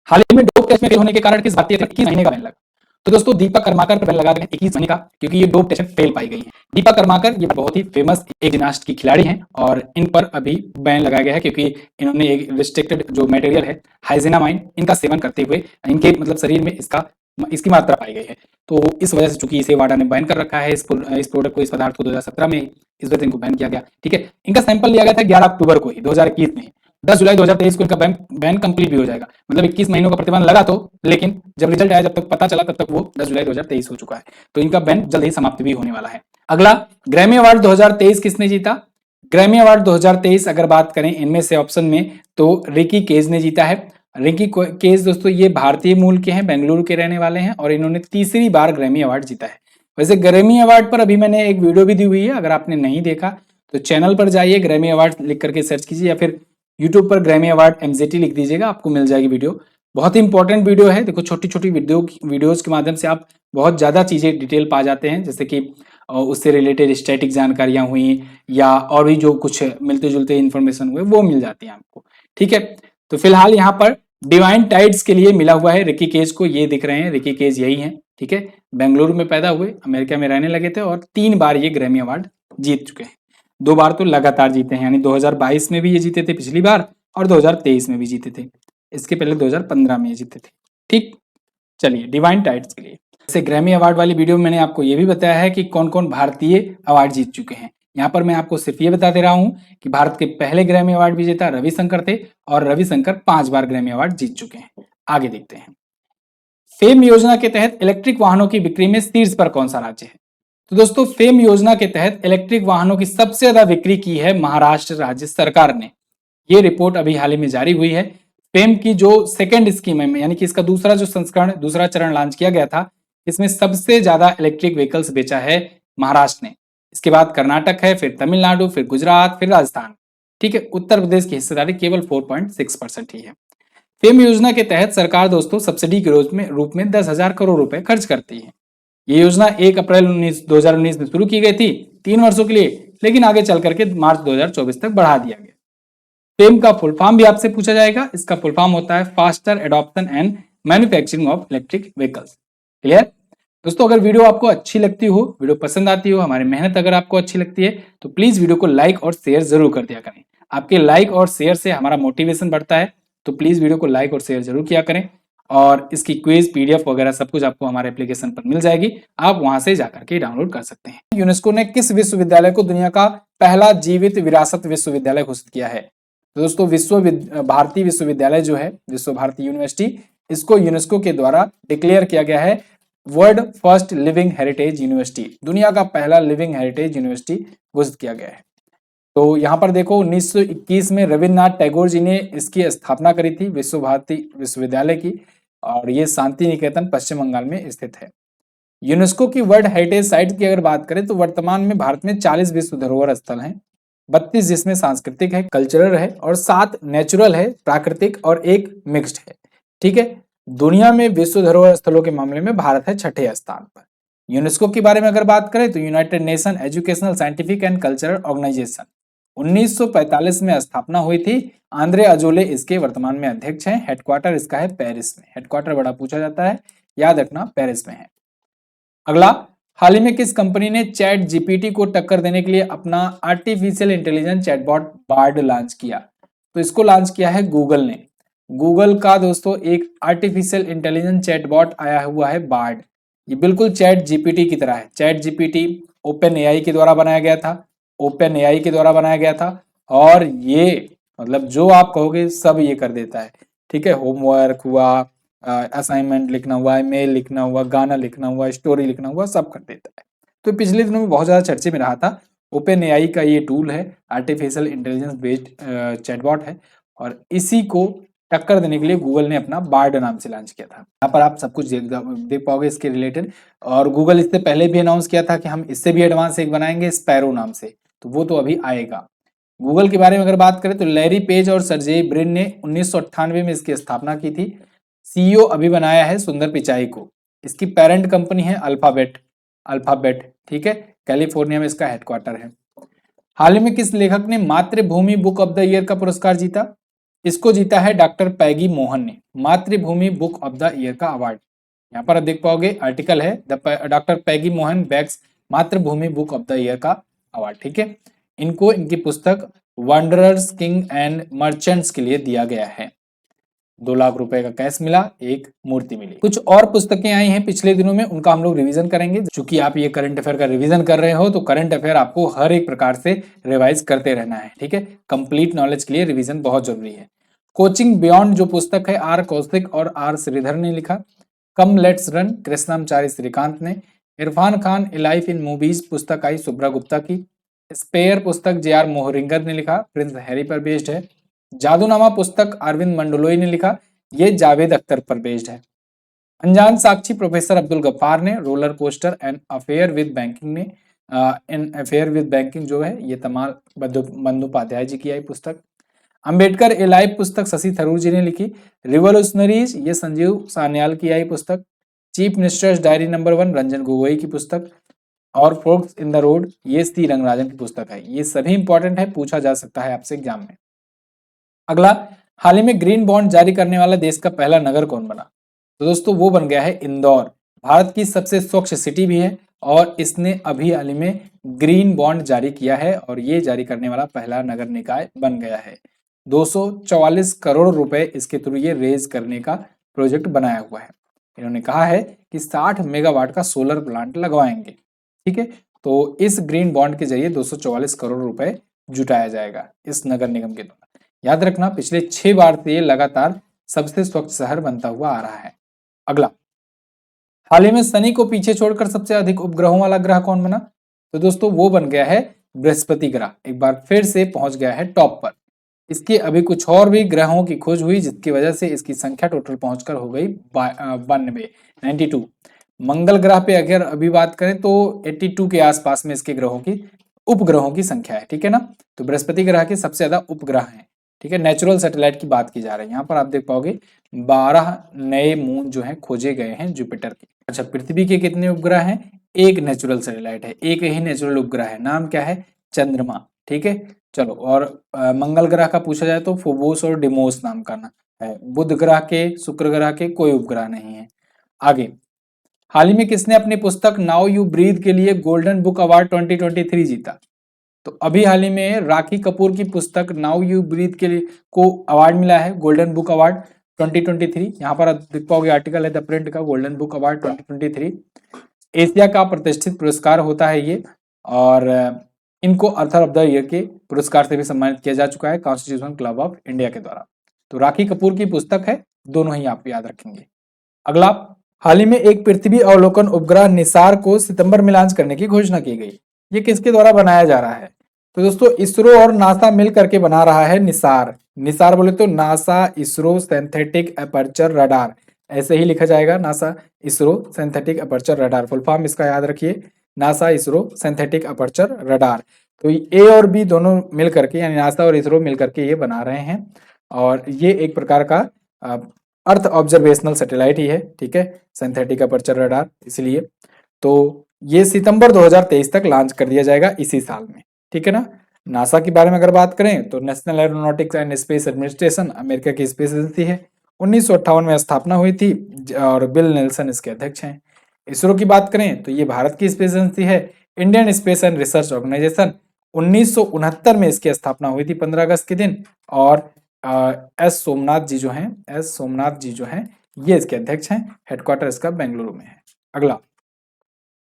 हाल ही में डोप टेस्ट में फेल होने के कारण किस भारतीय एथलीट 21 महीने का बैन लगा? तो दोस्तों दीपक कर्माकर पर बैन लगा दें 21 महीने का, क्योंकि ये डोप टेस्ट में फेल पाई गई है। दीपक कर्माकर ये बहुत ही फेमस एक जिम्नास्ट की खिलाड़ी हैं और इन पर अभी बैन लगाया गया है, क्योंकि इन्होंने एक रिस्ट्रिक्टेड जो मटेरियल है हाइजेनामाइन, इनका सेवन करते हुए इनके मतलब शरीर में इसकी मात्रा पाई गई है। तो इस वजह से चूंकि इसे वाडा ने बैन कर रखा है, इस प्रोडक्ट को, इस पदार्थ को 2017 में, इस वजह से इनको बैन किया गया। ठीक है, इनका सैंपल लिया गया था 11 अक्टूबर को ही 2021 में। 10 जुलाई 2023 को इनका बैन कंप्लीट भी हो जाएगा। मतलब 21 महीनों का प्रतिबंध लगा तो, लेकिन जब रिजल्ट आया, जब तक पता चला, तब तक वो 10 जुलाई 2023 हो चुका है। तो इनका बैन जल्द ही समाप्त भी होने वाला है। अगला, ग्रैमी अवार्ड 2023 किसने जीता? ग्रैमी अवार्ड 2023 अगर बात करें इनमें से ऑप्शन में, तो रिकी केज ने जीता है। रिकी केज दोस्तों ये भारतीय मूल के हैं, बेंगलुरु के रहने वाले हैं और इन्होंने तीसरी बार ग्रैमी अवार्ड जीता है। वैसे ग्रैमी अवार्ड पर अभी मैंने एक वीडियो भी दी हुई है, अगर आपने नहीं देखा तो चैनल पर जाइए, ग्रैमी अवार्ड लिख करके सर्च कीजिए, या फिर यूट्यूब पर ग्रैमी अवार्ड एमजेटी लिख दीजिएगा, आपको मिल जाएगी वीडियो। बहुत ही इंपॉर्टेंट वीडियो है। देखो, छोटी छोटी वीडियोज के माध्यम से आप बहुत ज्यादा चीजें डिटेल पा जाते हैं, जैसे कि उससे रिलेटेड स्टैटिक जानकारियां हुई या और भी जो कुछ मिलते जुलते इन्फॉर्मेशन हुए वो मिल जाती है आपको। ठीक है, तो फिलहाल यहाँ पर डिवाइन टाइड्स के लिए मिला हुआ है रिकी केज को। ये दिख रहे हैं, रिकी केज यही है। ठीक है, बेंगलुरु में पैदा हुए, अमेरिका में रहने लगे थे और 3 बार ये ग्रैमी अवार्ड जीत चुके हैं। 2 बार तो लगातार जीते हैं, यानी 2022 में भी ये जीते थे पिछली बार, और 2023 में भी जीते थे। इसके पहले 2015 में ये जीते थे। ठीक, चलिए डिवाइन टाइड्स के लिए जैसे ग्रैमी अवार्ड वाली वीडियो में मैंने आपको ये भी बताया है कि कौन कौन भारतीय अवार्ड जीत चुके हैं। यहाँ पर मैं आपको सिर्फ ये बता दे रहा हूँ कि भारत के पहले ग्रैमी अवार्ड विजेता रविशंकर थे और रविशंकर 5 बार ग्रैमी अवार्ड जीत चुके हैं। आगे देखते हैं, फेम योजना के तहत इलेक्ट्रिक वाहनों की बिक्री में शीर्ष पर कौन सा राज्य है? तो दोस्तों फेम योजना के तहत इलेक्ट्रिक वाहनों की सबसे ज्यादा बिक्री की है महाराष्ट्र राज्य सरकार ने। ये रिपोर्ट अभी हाल ही में जारी हुई है। फेम की जो सेकेंड स्कीम है, यानी कि इसका दूसरा जो संस्करण, दूसरा चरण लॉन्च किया गया था, इसमें सबसे ज्यादा इलेक्ट्रिक व्हीकल्स बेचा है महाराष्ट्र ने। इसके बाद कर्नाटक है, फिर तमिलनाडु, फिर गुजरात, फिर राजस्थान। ठीक है, उत्तर प्रदेश की हिस्सेदारी केवल 4.6% ही है। फेम योजना के तहत सरकार दोस्तों सब्सिडी के रूप में 10,000 करोड़ रुपए खर्च करती है। ये योजना 1 अप्रैल 2019 में शुरू की गई थी 3 वर्षों के लिए, लेकिन आगे चल करके मार्च 2024 तक बढ़ा दिया गया। फेम का फुल फॉर्म भी आपसे पूछा जाएगा। इसका फुल फॉर्म होता है faster adoption and manufacturing of electric vehicles. Clear दोस्तों? अगर वीडियो आपको अच्छी लगती हो, वीडियो पसंद आती हो, हमारी मेहनत अगर आपको अच्छी लगती है, तो प्लीज वीडियो को लाइक और शेयर जरूर कर दिया करें। आपके लाइक और शेयर से हमारा मोटिवेशन बढ़ता है, तो प्लीज वीडियो को लाइक और शेयर जरूर किया करें। और इसकी क्विज, पीडीएफ वगैरह सब कुछ आपको हमारे एप्लीकेशन पर मिल जाएगी, आप वहां से जाकर के डाउनलोड कर सकते हैं। यूनेस्को ने किस विश्वविद्यालय को दुनिया का पहला जीवित विरासत विश्वविद्यालय घोषित किया है? तो दोस्तों भारती विश्वविद्यालय जो है, विश्व भारती यूनिवर्सिटी, इसको यूनेस्को के द्वारा डिक्लेयर किया गया है world first living heritage university. दुनिया का पहला लिविंग हेरिटेज यूनिवर्सिटी घोषित किया गया है। तो यहाँ पर देखो 1921 में रविन्द्रनाथ टैगोर जी ने इसकी स्थापना करी थी, विश्व भारती विश्वविद्यालय की, और ये शांति निकेतन पश्चिम बंगाल में स्थित है। यूनेस्को की वर्ल्ड हेरिटेज साइट की अगर बात करें तो वर्तमान में भारत में 40 विश्व धरोहर स्थल हैं, 32 जिसमें सांस्कृतिक है, कल्चरल है, और 7 नेचुरल है, प्राकृतिक, और 1 मिक्स्ड है। ठीक है, दुनिया में विश्व धरोहर स्थलों के मामले में भारत है 6ठे स्थान पर। यूनेस्को के बारे में अगर बात करें तो United Nation Educational, Scientific and Cultural Organisation 1945 में स्थापना हुई थी। आंद्रे अजोले इसके वर्तमान में अध्यक्ष हैं। हेडक्वार्टर इसका है पेरिस में। हेडक्वार्टर बड़ा पूछा जाता है, याद रखना पेरिस में है। अगला, हाल ही में किस कंपनी ने चैट जीपीटी को टक्कर देने के लिए अपना artificial intelligence chatbot Bard launch किया? तो इसको लॉन्च किया है गूगल ने। गूगल का दोस्तों एक आर्टिफिशियल इंटेलिजेंस चैटबॉट आया हुआ है बार्ड। ये बिल्कुल चैट जीपीटी की तरह है। चैट जीपीटी ओपन एआई के द्वारा बनाया गया था, ओपन एआई के द्वारा बनाया गया था, और ये मतलब जो आप कहोगे सब ये कर देता है। ठीक है, होमवर्क हुआ, असाइनमेंट लिखना हुआ, मेल लिखना हुआ, गाना लिखना हुआ, स्टोरी लिखना हुआ, सब कर देता है। तो पिछले दिनों में बहुत ज्यादा चर्चे में रहा था। ओपन एआई का ये टूल है, आर्टिफिशियल इंटेलिजेंस बेस्ड चैटबॉट है, और इसी को टक्कर देने के लिए गूगल ने अपना बार्ड नाम से लॉन्च किया था। यहाँ पर आप सब कुछ देख पाओगे इसके रिलेटेड। और गूगल इससे पहले भी अनाउंस किया था कि हम इससे भी एडवांस एक बनाएंगे स्पैरो नाम से, तो वो तो अभी आएगा। गूगल के बारे में अगर बात करें तो लैरी पेज और सर्जेई ब्रिन ने 1998 में इसकी स्थापना की थी। सीईओ अभी बनाया है सुंदर पिचाई को। इसकी पेरेंट कंपनी है अल्फाबेट। अल्फाबेट, ठीक है, कैलिफोर्निया में इसका हेडक्वार्टर है। हाल ही में किस लेखक ने मातृभूमि बुक ऑफ द ईयर का पुरस्कार जीता? इसको जीता है डॉक्टर पैगी मोहन ने, मातृभूमि बुक ऑफ द ईयर का अवार्ड। यहाँ पर आप देख पाओगे आर्टिकल है डॉक्टर पैगी मोहन बैग्स मातृभूमि बुक ऑफ द ईयर का अवार्ड। ठीक है, इनको इनकी पुस्तक वंडरर्स किंग एंड मर्चेंट्स के लिए दिया गया है। 2 लाख रुपए का कैश मिला, एक मूर्ति मिली। कुछ और पुस्तकें आई हैं पिछले दिनों में, उनका हम लोग रिवीजन करेंगे। चूंकि आप ये करंट अफेयर का रिवीजन कर रहे हो तो करंट अफेयर आपको हर एक प्रकार से रिवाइज करते रहना है। ठीक है, कंप्लीट नॉलेज के लिए रिवीजन बहुत जरूरी है। कोचिंग बियॉन्ड जो पुस्तक है आर कौशिक और आर श्रीधर ने लिखा। Come let's run Krishnamachari Shrikant ने। इरफान खान ए लाइफ इन मूवीज पुस्तक आई शुभ्रा गुप्ता की। स्पेयर पुस्तक जे आर मोहरिंगर ने लिखा, प्रिंस हैरी पर बेस्ड है। जादूनामा पुस्तक अरविंद मंडलोई ने लिखा, ये जावेद अख्तर पर बेस्ड है। अनजान साक्षी प्रोफेसर अब्दुल गफ्फार ने। Roller coaster and affair with banking ने एन अफेयर विद बैंकिंग जो है ये तमाल बंदोपाध्याय जी की आई पुस्तक। अंबेडकर ए लाइफ पुस्तक शशि थरूर जी ने लिखी। रिवोल्यूशनरीज ये संजीव सान्याल की आई पुस्तक। Chief ministers diary number 1 Ranjan Gogoi की पुस्तक। और फोर्क्स इन द रोड ये सी रंगराजन की पुस्तक है। ये सभी इंपॉर्टेंट है, पूछा जा सकता है आपसे एग्जाम में। अगला, हाल ही में ग्रीन बॉन्ड जारी करने वाला देश का पहला नगर कौन बना? तो दोस्तों वो बन गया है इंदौर। भारत की सबसे स्वच्छ सिटी भी है और इसने अभी हाल ही में ग्रीन बॉन्ड जारी किया है और ये जारी करने वाला पहला नगर निकाय बन गया है। 244 करोड़ रुपए इसके थ्रू ये रेज करने का प्रोजेक्ट बनाया हुआ है। इन्होंने कहा है कि 60 मेगावाट का सोलर प्लांट लगवाएंगे। ठीक है, तो इस ग्रीन बॉन्ड के जरिए 244 करोड़ रुपए जुटाया जाएगा इस नगर निगम के द्वारा। याद रखना पिछले 6 बार से ये लगातार सबसे स्वच्छ शहर बनता हुआ आ रहा है। अगला, हाल ही में शनि को पीछे छोड़कर सबसे अधिक उपग्रहों वाला ग्रह कौन बना? तो दोस्तों वो बन गया है बृहस्पति ग्रह। एक बार फिर से पहुंच गया है टॉप पर। इसके अभी कुछ और भी ग्रहों की खोज हुई जिसकी वजह से इसकी संख्या टोटल पहुंचकर हो गई 92। मंगल ग्रह पे अगर अभी बात करें तो 82 के आसपास में इसके ग्रहों की उपग्रहों की संख्या है। ठीक है ना, तो बृहस्पति ग्रह के सबसे ज्यादा उपग्रह हैं। ठीक है, नेचुरल सैटेलाइट की बात की जा रही है। यहाँ पर आप देख पाओगे 12 नए मून जो हैं खोजे गए हैं जुपिटर के। अच्छा, पृथ्वी के कितने उपग्रह हैं? एक नेचुरल सैटेलाइट है, एक ही नेचुरल उपग्रह है, नाम क्या है? चंद्रमा। ठीक है, चलो, और मंगल ग्रह का पूछा जाए तो फोबोस और डिमोस नाम का ना है। बुध ग्रह के, शुक्र ग्रह के कोई उपग्रह नहीं है। आगे, हाल ही में किसने अपनी पुस्तक नाउ यू ब्रीथ के लिए गोल्डन बुक अवार्ड 2023 जीता? तो अभी हाल ही में राखी कपूर की पुस्तक नाउ यू ब्रीथ के लिए को अवार्ड मिला है, गोल्डन बुक अवार्ड 2023। यहाँ पर आप देख पाओगे आर्टिकल है द प्रिंट का, गोल्डन बुक अवार्ड 2023 एशिया का प्रतिष्ठित पुरस्कार होता है ये, और इनको ऑथर ऑफ द ईयर के पुरस्कार से भी सम्मानित किया जा चुका है कॉन्स्टिट्यूशन क्लब ऑफ इंडिया के द्वारा। तो राखी कपूर की पुस्तक है, दोनों ही आप याद रखेंगे। अगला, हाल ही में एक पृथ्वी अवलोकन उपग्रह निसार को सितंबर में लॉन्च करने की घोषणा की गई। ये किसके द्वारा बनाया जा रहा है? तो दोस्तों इसरो और नासा मिल करके बना रहा है निसार। निसार बोले तो NASA ISRO synthetic aperture radar, ऐसे ही लिखा जाएगा, NASA ISRO synthetic aperture radar. Full form इसका याद रखिए, NASA ISRO synthetic aperture radar. तो ए और बी दोनों मिल करके, यानी नासा और इसरो मिल करके ये बना रहे हैं, और ये एक प्रकार का अर्थ ऑब्जर्वेशनल सैटेलाइट ही है। ठीक है, सिंथेटिक अपर्चर रडार, इसलिए तो ये सितंबर 2023 तक लॉन्च कर दिया जाएगा इसी साल में। ठीक है ना। नासा के बारे में अगर बात करें तो national aeronautics and space administration America की स्पेस एजेंसी है। 1958 में स्थापना हुई थी और बिल नेल्सन इसके अध्यक्ष हैं। इसरो की बात करें तो ये भारत की स्पेस एजेंसी है, Indian Space and Research Organisation. 1969 में इसकी स्थापना हुई थी 15 अगस्त के दिन। और एस सोमनाथ जी जो हैं, एस सोमनाथ जी जो हैं, ये इसके अध्यक्ष हैं। हेडक्वार्टर इसका बेंगलुरु में है। अगला,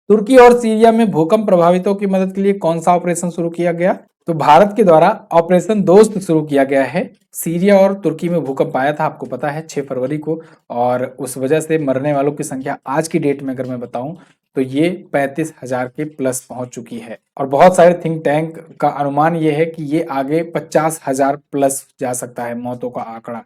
तुर्की और सीरिया में भूकंप प्रभावितों की मदद के लिए कौन सा ऑपरेशन शुरू किया गया? तो भारत के द्वारा ऑपरेशन दोस्त शुरू किया गया है। सीरिया और तुर्की में भूकंप आया था, आपको पता है, 6 फरवरी को। और उस वजह से मरने वालों की संख्या आज की डेट में अगर मैं बताऊं तो ये 35,000 के प्लस पहुंच चुकी है। और बहुत सारे थिंक टैंक का अनुमान ये है कि ये आगे 50,000 प्लस जा सकता है मौतों का आंकड़ा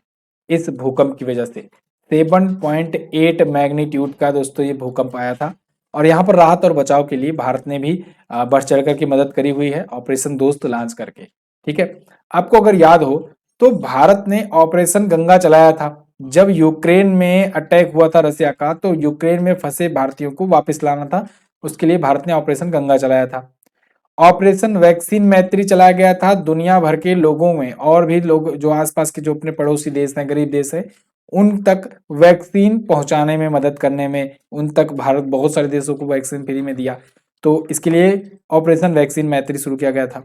इस भूकंप की वजह से। 7.8 मैग्नीट्यूड का दोस्तों ये भूकंप आया था। और यहाँ पर राहत और बचाव के लिए भारत ने भी बढ़ चढ़कर की मदद करी हुई है, ऑपरेशन दोस्त लॉन्च करके। ठीक है, आपको अगर याद हो तो भारत ने ऑपरेशन गंगा चलाया था जब यूक्रेन में अटैक हुआ था रसिया का, तो यूक्रेन में फंसे भारतीयों को वापस लाना था, उसके लिए भारत ने ऑपरेशन गंगा चलाया था। ऑपरेशन वैक्सीन मैत्री चलाया गया था दुनिया भर के लोगों में, और भी लोग जो आसपास के जो अपने पड़ोसी देश हैं, गरीब देश है, उन तक वैक्सीन पहुंचाने में, मदद करने में। उन तक भारत बहुत सारे देशों को वैक्सीन फ्री में दिया, तो इसके लिए ऑपरेशन वैक्सीन मैत्री शुरू किया गया था।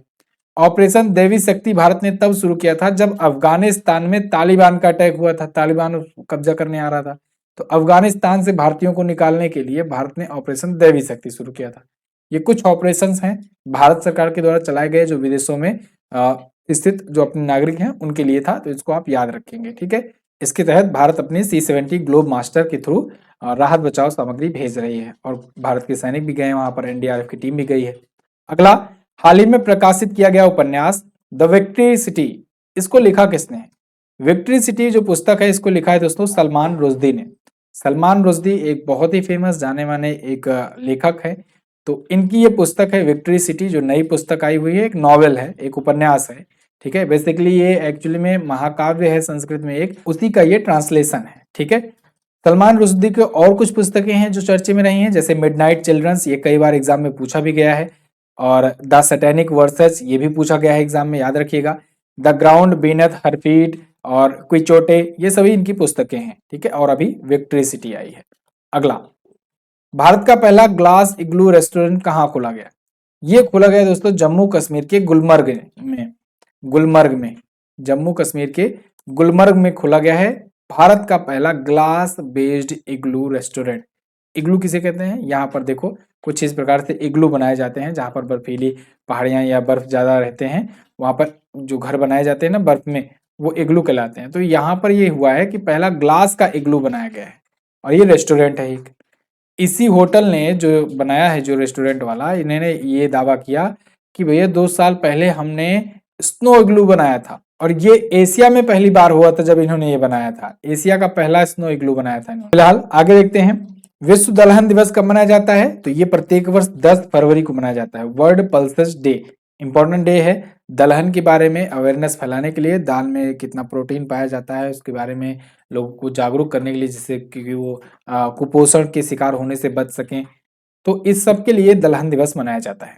ऑपरेशन देवी शक्ति भारत ने तब शुरू किया था जब अफगानिस्तान में तालिबान का अटैक हुआ था, तालिबान कब्जा करने आ रहा था, तो अफगानिस्तान से भारतीयों को निकालने के लिए भारत ने ऑपरेशन देवी शक्ति शुरू किया था। ये कुछ ऑपरेशंस हैं भारत सरकार के द्वारा चलाए गए जो विदेशों में स्थित जो अपने नागरिक हैं उनके लिए था, तो इसको आप याद रखेंगे। ठीक है, इसके तहत भारत अपने C-70 ग्लोब मास्टर के थ्रू राहत बचाव सामग्री भेज रही है, और भारत के सैनिक भी गए वहां पर, एनडीआरएफ की टीम भी गई है। अगला, हाल ही में प्रकाशित किया गया उपन्यास द विक्ट्री सिटी, इसको लिखा किसने है? विक्ट्री सिटी जो पुस्तक है इसको लिखा है दोस्तों सलमान रुश्दी ने। सलमान रुश्दी एक बहुत ही फेमस जाने माने एक लेखक है। तो इनकी ये पुस्तक है विक्ट्री सिटी, जो नई पुस्तक आई हुई है, एक नॉवेल है, एक उपन्यास है। ठीक है, बेसिकली ये एक्चुअली में महाकाव्य है संस्कृत में एक, उसी का ये ट्रांसलेशन है। ठीक है, सलमान रुश्दी के और कुछ पुस्तकें हैं जो चर्चे में रही हैं, जैसे मिडनाइट चिल्ड्रंस, ये कई बार एग्जाम में पूछा भी गया है। और द सैटेनिक वर्सेस, ये भी पूछा गया है एग्जाम में, याद रखिएगा। The ground beneath her feet और क्विचोटे, ये सभी इनकी पुस्तकें हैं। ठीक है, और अभी विक्ट्री सिटी आई है। अगला, भारत का पहला ग्लास इग्लू रेस्टोरेंट कहाँ खोला गया? ये खोला गया दोस्तों जम्मू कश्मीर के गुलमर्ग में। गुलमर्ग में, जम्मू कश्मीर के गुलमर्ग में खोला गया है भारत का पहला ग्लास बेस्ड इग्लू रेस्टोरेंट। इग्लू किसे कहते हैं? यहाँ पर देखो कुछ इस प्रकार से इग्लू बनाए जाते हैं जहाँ पर बर्फीली पहाड़ियां या बर्फ ज्यादा रहते हैं, वहां पर जो घर बनाए जाते हैं ना बर्फ में, वो इग्लू कहलाते हैं। तो यहाँ पर ये हुआ है कि पहला ग्लास का इग्लू बनाया गया है, और ये रेस्टोरेंट है एक। इसी होटल ने जो बनाया है, जो रेस्टोरेंट वाला, इन्होंने ये दावा किया कि भैया 2 साल पहले हमने स्नो इग्लू बनाया था, और ये एशिया में पहली बार हुआ था जब इन्होंने ये बनाया था। एशिया का पहला स्नो इग्लू बनाया था इन्होंने। फिलहाल आगे देखते हैं, विश्व दलहन दिवस कब मनाया जाता है? तो ये प्रत्येक वर्ष 10 फरवरी को मनाया जाता है, world pulses day. Important day है दलहन के बारे में अवेयरनेस फैलाने के लिए, दाल में कितना प्रोटीन पाया जाता है उसके बारे में लोगों को जागरूक करने के लिए, जिससे कि वो कुपोषण के शिकार होने से बच सकें। तो इस सब के लिए दलहन दिवस मनाया जाता है।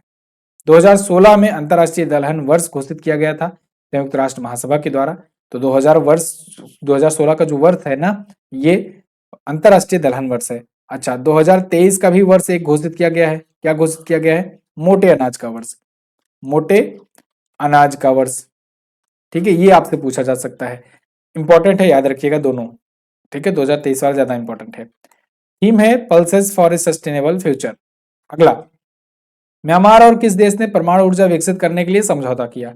2016 में अंतर्राष्ट्रीय दलहन वर्ष घोषित किया गया था संयुक्त राष्ट्र महासभा के द्वारा। तो 2016 का जो वर्ष है ना, ये अंतर्राष्ट्रीय दलहन वर्ष है। अच्छा, 2023 का भी वर्ष एक घोषित किया गया है। क्या घोषित किया गया है? मोटे अनाज का वर्ष। मोटे अनाज का वर्ष। ठीक है, ये आपसे पूछा जा सकता है, इंपॉर्टेंट है, याद रखिएगा दोनों। ठीक है, 2023 वाला ज्यादा इंपॉर्टेंट है। थीम है pulses for a sustainable future. अगला, म्यांमार और किस देश ने परमाणु ऊर्जा विकसित करने के लिए समझौता किया?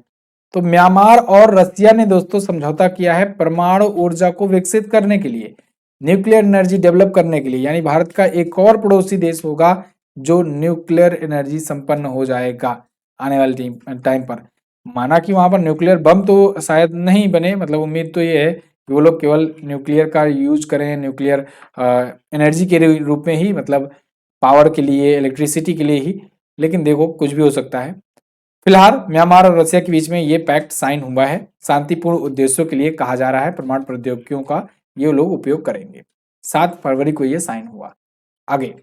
तो म्यांमार और रसिया ने दोस्तों समझौता किया है परमाणु ऊर्जा को विकसित करने के लिए, न्यूक्लियर एनर्जी डेवलप करने के लिए। यानी भारत का एक और पड़ोसी देश होगा जो न्यूक्लियर एनर्जी संपन्न हो जाएगा आने वाले टाइम पर। माना कि वहां पर न्यूक्लियर बम तो शायद नहीं बने, मतलब उम्मीद तो ये है कि वो लोग केवल न्यूक्लियर का यूज करें, न्यूक्लियर एनर्जी के रूप में ही, मतलब पावर के लिए, इलेक्ट्रिसिटी के लिए ही। लेकिन देखो कुछ भी हो सकता है। फिलहाल म्यांमार और रसिया के बीच में ये पैक्ट साइन हुआ है, शांतिपूर्ण उद्देश्यों के लिए कहा जा रहा है, परमाणु प्रौद्योगिकियों का ये लोग उपयोग करेंगे। 7 फरवरी को ये साइन हुआ। आगे,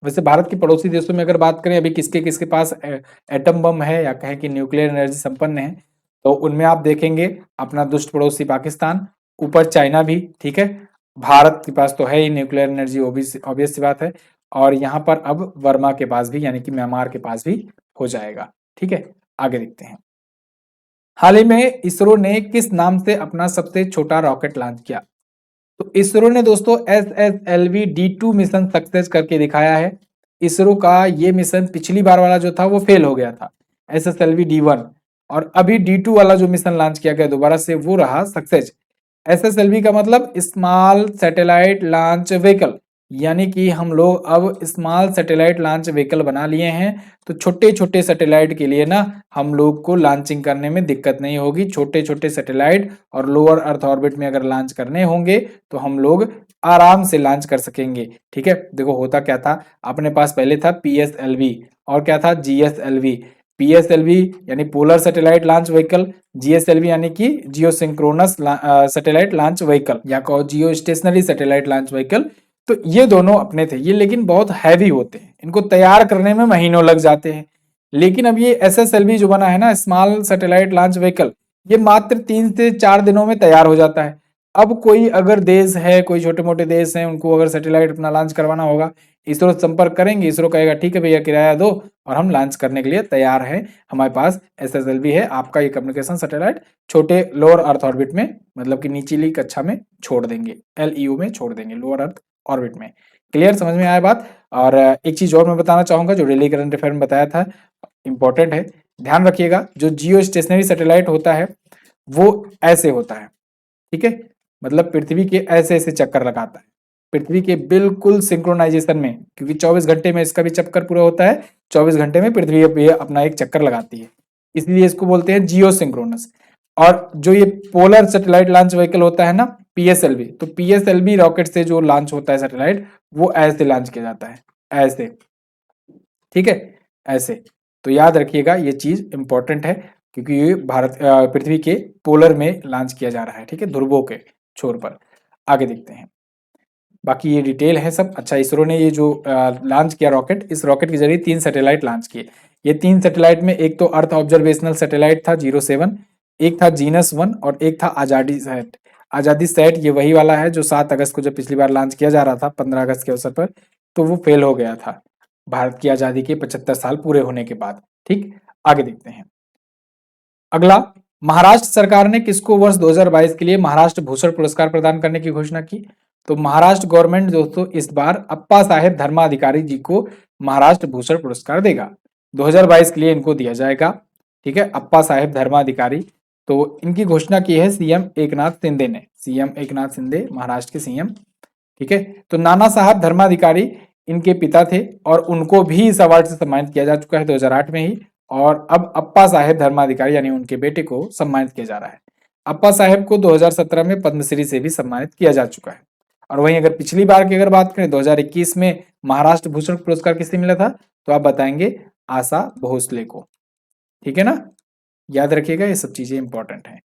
वैसे भारत के पड़ोसी देशों में अगर बात करें अभी किसके किसके पास एटम बम है या कहें कि न्यूक्लियर एनर्जी संपन्न है, तो उनमें आप देखेंगे अपना दुष्ट पड़ोसी पाकिस्तान, ऊपर चाइना भी। ठीक है, भारत के पास तो है ही न्यूक्लियर एनर्जी, ऑब्वियस सी बात है। और यहाँ पर अब वर्मा के पास भी यानी कि म्यांमार के पास भी हो जाएगा। ठीक है, आगे देखते हैं। हाल ही में इसरो ने किस नाम से अपना सबसे छोटा रॉकेट लॉन्च किया? तो इसरो ने दोस्तों SSLV D2 मिशन सक्सेस करके दिखाया है। इसरो का ये मिशन पिछली बार वाला जो था वो फेल हो गया था, SSLV D1, और अभी D2 वाला जो मिशन लॉन्च किया गया दोबारा से वो रहा सक्सेस। SSLV का मतलब स्मॉल सैटेलाइट लॉन्च व्हीकल, यानी कि हम लोग अब स्मॉल सैटेलाइट लॉन्च व्हीकल बना लिए हैं, तो छोटे छोटे सैटेलाइट के लिए ना हम लोग को लॉन्चिंग करने में दिक्कत नहीं होगी। छोटे छोटे सैटेलाइट और लोअर अर्थ ऑर्बिट में अगर लॉन्च करने होंगे तो हम लोग आराम से लॉन्च कर सकेंगे। ठीक है, देखो होता क्या था, अपने पास पहले था PSLV और क्या था GSLV। PSLV यानी polar satellite launch vehicle, GSLV यानी कि जियो सिंक्रोनस सैटेलाइट लॉन्च व्हीकल या कहो जियो स्टेशनरी सैटेलाइट लॉन्च व्हीकल। तो ये दोनों अपने थे, ये लेकिन बहुत हैवी होते हैं, इनको तैयार करने में महीनों लग जाते हैं। लेकिन अब ये SSLV जो बना है ना, स्मॉल सैटेलाइट लॉन्च व्हीकल, ये मात्र 3 से 4 दिनों में तैयार हो जाता है। अब कोई अगर देश है, कोई छोटे मोटे देश हैं, उनको अगर सैटेलाइट अपना लॉन्च करवाना होगा, इसरो से संपर्क करेंगे, इसरो कहेगा ठीक है भैया किराया दो और हम लॉन्च करने के लिए तैयार हैं, हमारे पास SSLV है, आपका ये कम्युनिकेशन सैटेलाइट छोटे लोअर अर्थ ऑर्बिट में, मतलब कि निचली कक्षा में छोड़ देंगे, LEO में छोड़ देंगे, लोअर अर्थ ऑर्बिट में। क्लियर, समझ में आया बात? और एक चीज और मैं बताना चाहूंगा जो डेली करंट अफेयर में बताया था, इंपॉर्टेंट है, ध्यान रखिएगा। जो जियो स्टेशनरी सैटेलाइट होता है वो ऐसे होता है, ठीक है, मतलब पृथ्वी के ऐसे ऐसे चक्कर लगाता है, पृथ्वी के बिल्कुल सिंक्रोनाइजेशन में, क्योंकि 24 घंटे में इसका भी चक्कर पूरा होता है, 24 घंटे में पृथ्वी भी अपना एक चक्कर लगाती है, इसलिए इसको बोलते हैं जियो सिंक्रोनस। और जो ये पोलर सैटेलाइट लॉन्च व्हीकल होता है ना, PSLV, तो PSLV रॉकेट से जो लॉन्च होता है सैटेलाइट, वो ऐसे लॉन्च किया जाता है, ऐसे, ठीक है, ऐसे। तो याद रखिएगा ये चीज इंपॉर्टेंट है, क्योंकि ये भारत पृथ्वी के पोलर में लॉन्च किया जा रहा है, ठीक है, ध्रुवों के छोर पर। आगे देखते हैं, बाकी ये डिटेल है सब। अच्छा, इसरो ने ये जो लॉन्च किया रॉकेट, इस रॉकेट के जरिए 3 सैटेलाइट लॉन्च किए। ये 3 सैटेलाइट में एक तो अर्थ ऑब्जर्वेशनल सैटेलाइट था 07, एक था जीनस 1 और एक था आजादी सैट। आजादी सैट ये वही वाला है जो 7 अगस्त को जब पिछली बार लॉन्च किया जा रहा था 15 अगस्त के अवसर पर, तो वो फेल हो गया था भारत की आजादी के 75 साल पूरे होने के बाद। ठीक, आगे देखते हैं। अगला, महाराष्ट्र सरकार ने किसको वर्ष 2022 के लिए महाराष्ट्र भूषण पुरस्कार प्रदान करने की घोषणा की? तो महाराष्ट्र गवर्नमेंट दोस्तों इस बार अप्पा साहेब धर्माधिकारी जी को महाराष्ट्र भूषण पुरस्कार देगा, 2022 के लिए इनको दिया जाएगा। ठीक है, अप्पा साहेब धर्माधिकारी, तो इनकी घोषणा की है CM एकनाथ शिंदे ने, CM एकनाथ शिंदे महाराष्ट्र के CM। ठीक है, तो नाना साहब धर्माधिकारी इनके पिता थे और उनको भी इस अवार्ड से सम्मानित किया जा चुका है 2008 में ही, और अब अप्पा साहेब धर्माधिकारी यानी उनके बेटे को सम्मानित किया जा रहा है। अप्पा साहेब को 2017 में पद्मश्री से भी सम्मानित किया जा चुका है। और वहीं अगर पिछली बार की अगर बात करें 2021 में महाराष्ट्र भूषण पुरस्कार किसे मिला था, तो आप बताएंगे आशा भोसले को। ठीक है ना, याद रखिएगा ये सब चीजें इंपॉर्टेंट है।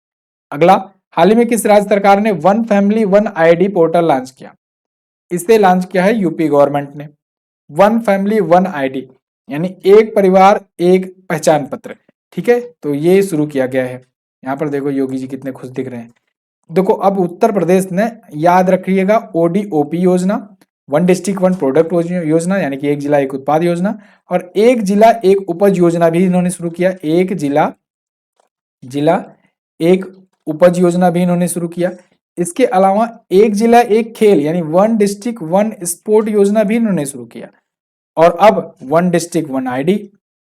अगला, हाल ही में किस राज्य सरकार ने one family one ID portal launch किया? इसे लॉन्च किया है यूपी गवर्नमेंट ने। वन फैमिली वन ID यानी एक परिवार एक पहचान पत्र। ठीक है, तो ये शुरू किया गया है। यहाँ पर देखो योगी जी कितने खुश दिख रहे हैं। देखो अब उत्तर प्रदेश ने, याद रखिएगा, ODOP योजना, वन डिस्ट्रिक्ट वन प्रोडक्ट योजना, यानी कि एक जिला एक उत्पाद योजना, और एक जिला एक उपज योजना भी इन्होंने शुरू किया। एक जिला एक उपज योजना भी इन्होंने शुरू किया। इसके अलावा एक जिला एक खेल यानी वन डिस्ट्रिक्ट वन स्पोर्ट योजना भी इन्होंने शुरू किया, और अब वन डिस्ट्रिक्ट वन ID।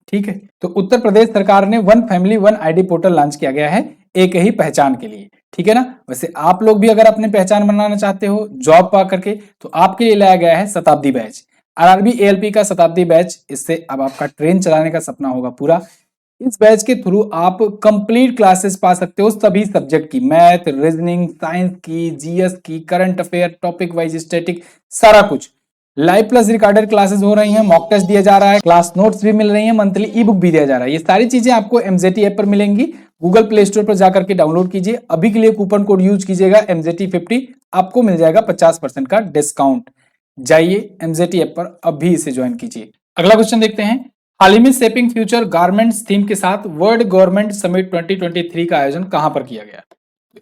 ठीक है, तो उत्तर प्रदेश सरकार ने one family one ID portal launch किया गया है एक ही पहचान के लिए। ठीक है ना, वैसे आप लोग भी अगर अपनी पहचान बनाना चाहते हो जॉब पा करके, तो आपके लिए लाया गया है शताब्दी बैच, RRB ALP का शताब्दी बैच। इससे अब आपका ट्रेन चलाने का सपना होगा पूरा। इस बैच के थ्रू आप कंप्लीट क्लासेस पा सकते हो सभी सब्जेक्ट की, मैथ, रीजनिंग, साइंस की, GS की, current affair, topic wise static, सारा कुछ। लाइव प्लस रिकॉर्डेड क्लासेस हो रही हैं, मॉक टेस्ट दिया जा रहा है, क्लास नोट्स भी मिल रही हैं, मंथली ई-बुक भी दिया जा रहा है। ये सारी चीजें आपको MZT ऐप पर मिलेंगी। गूगल प्ले स्टोर पर जाकर के डाउनलोड कीजिए। अभी के लिए कूपन कोड यूज कीजिएगा MZT50, आपको मिल जाएगा 50% का डिस्काउंट। जाइए MZT ऐप पर अभी इसे ज्वाइन कीजिए। अगला क्वेश्चन देखते हैं। हाल ही में शेपिंग फ्यूचर गारमेंट्स थीम के साथ वर्ल्ड गवर्नमेंट समिट 2023 का आयोजन कहां पर किया गया?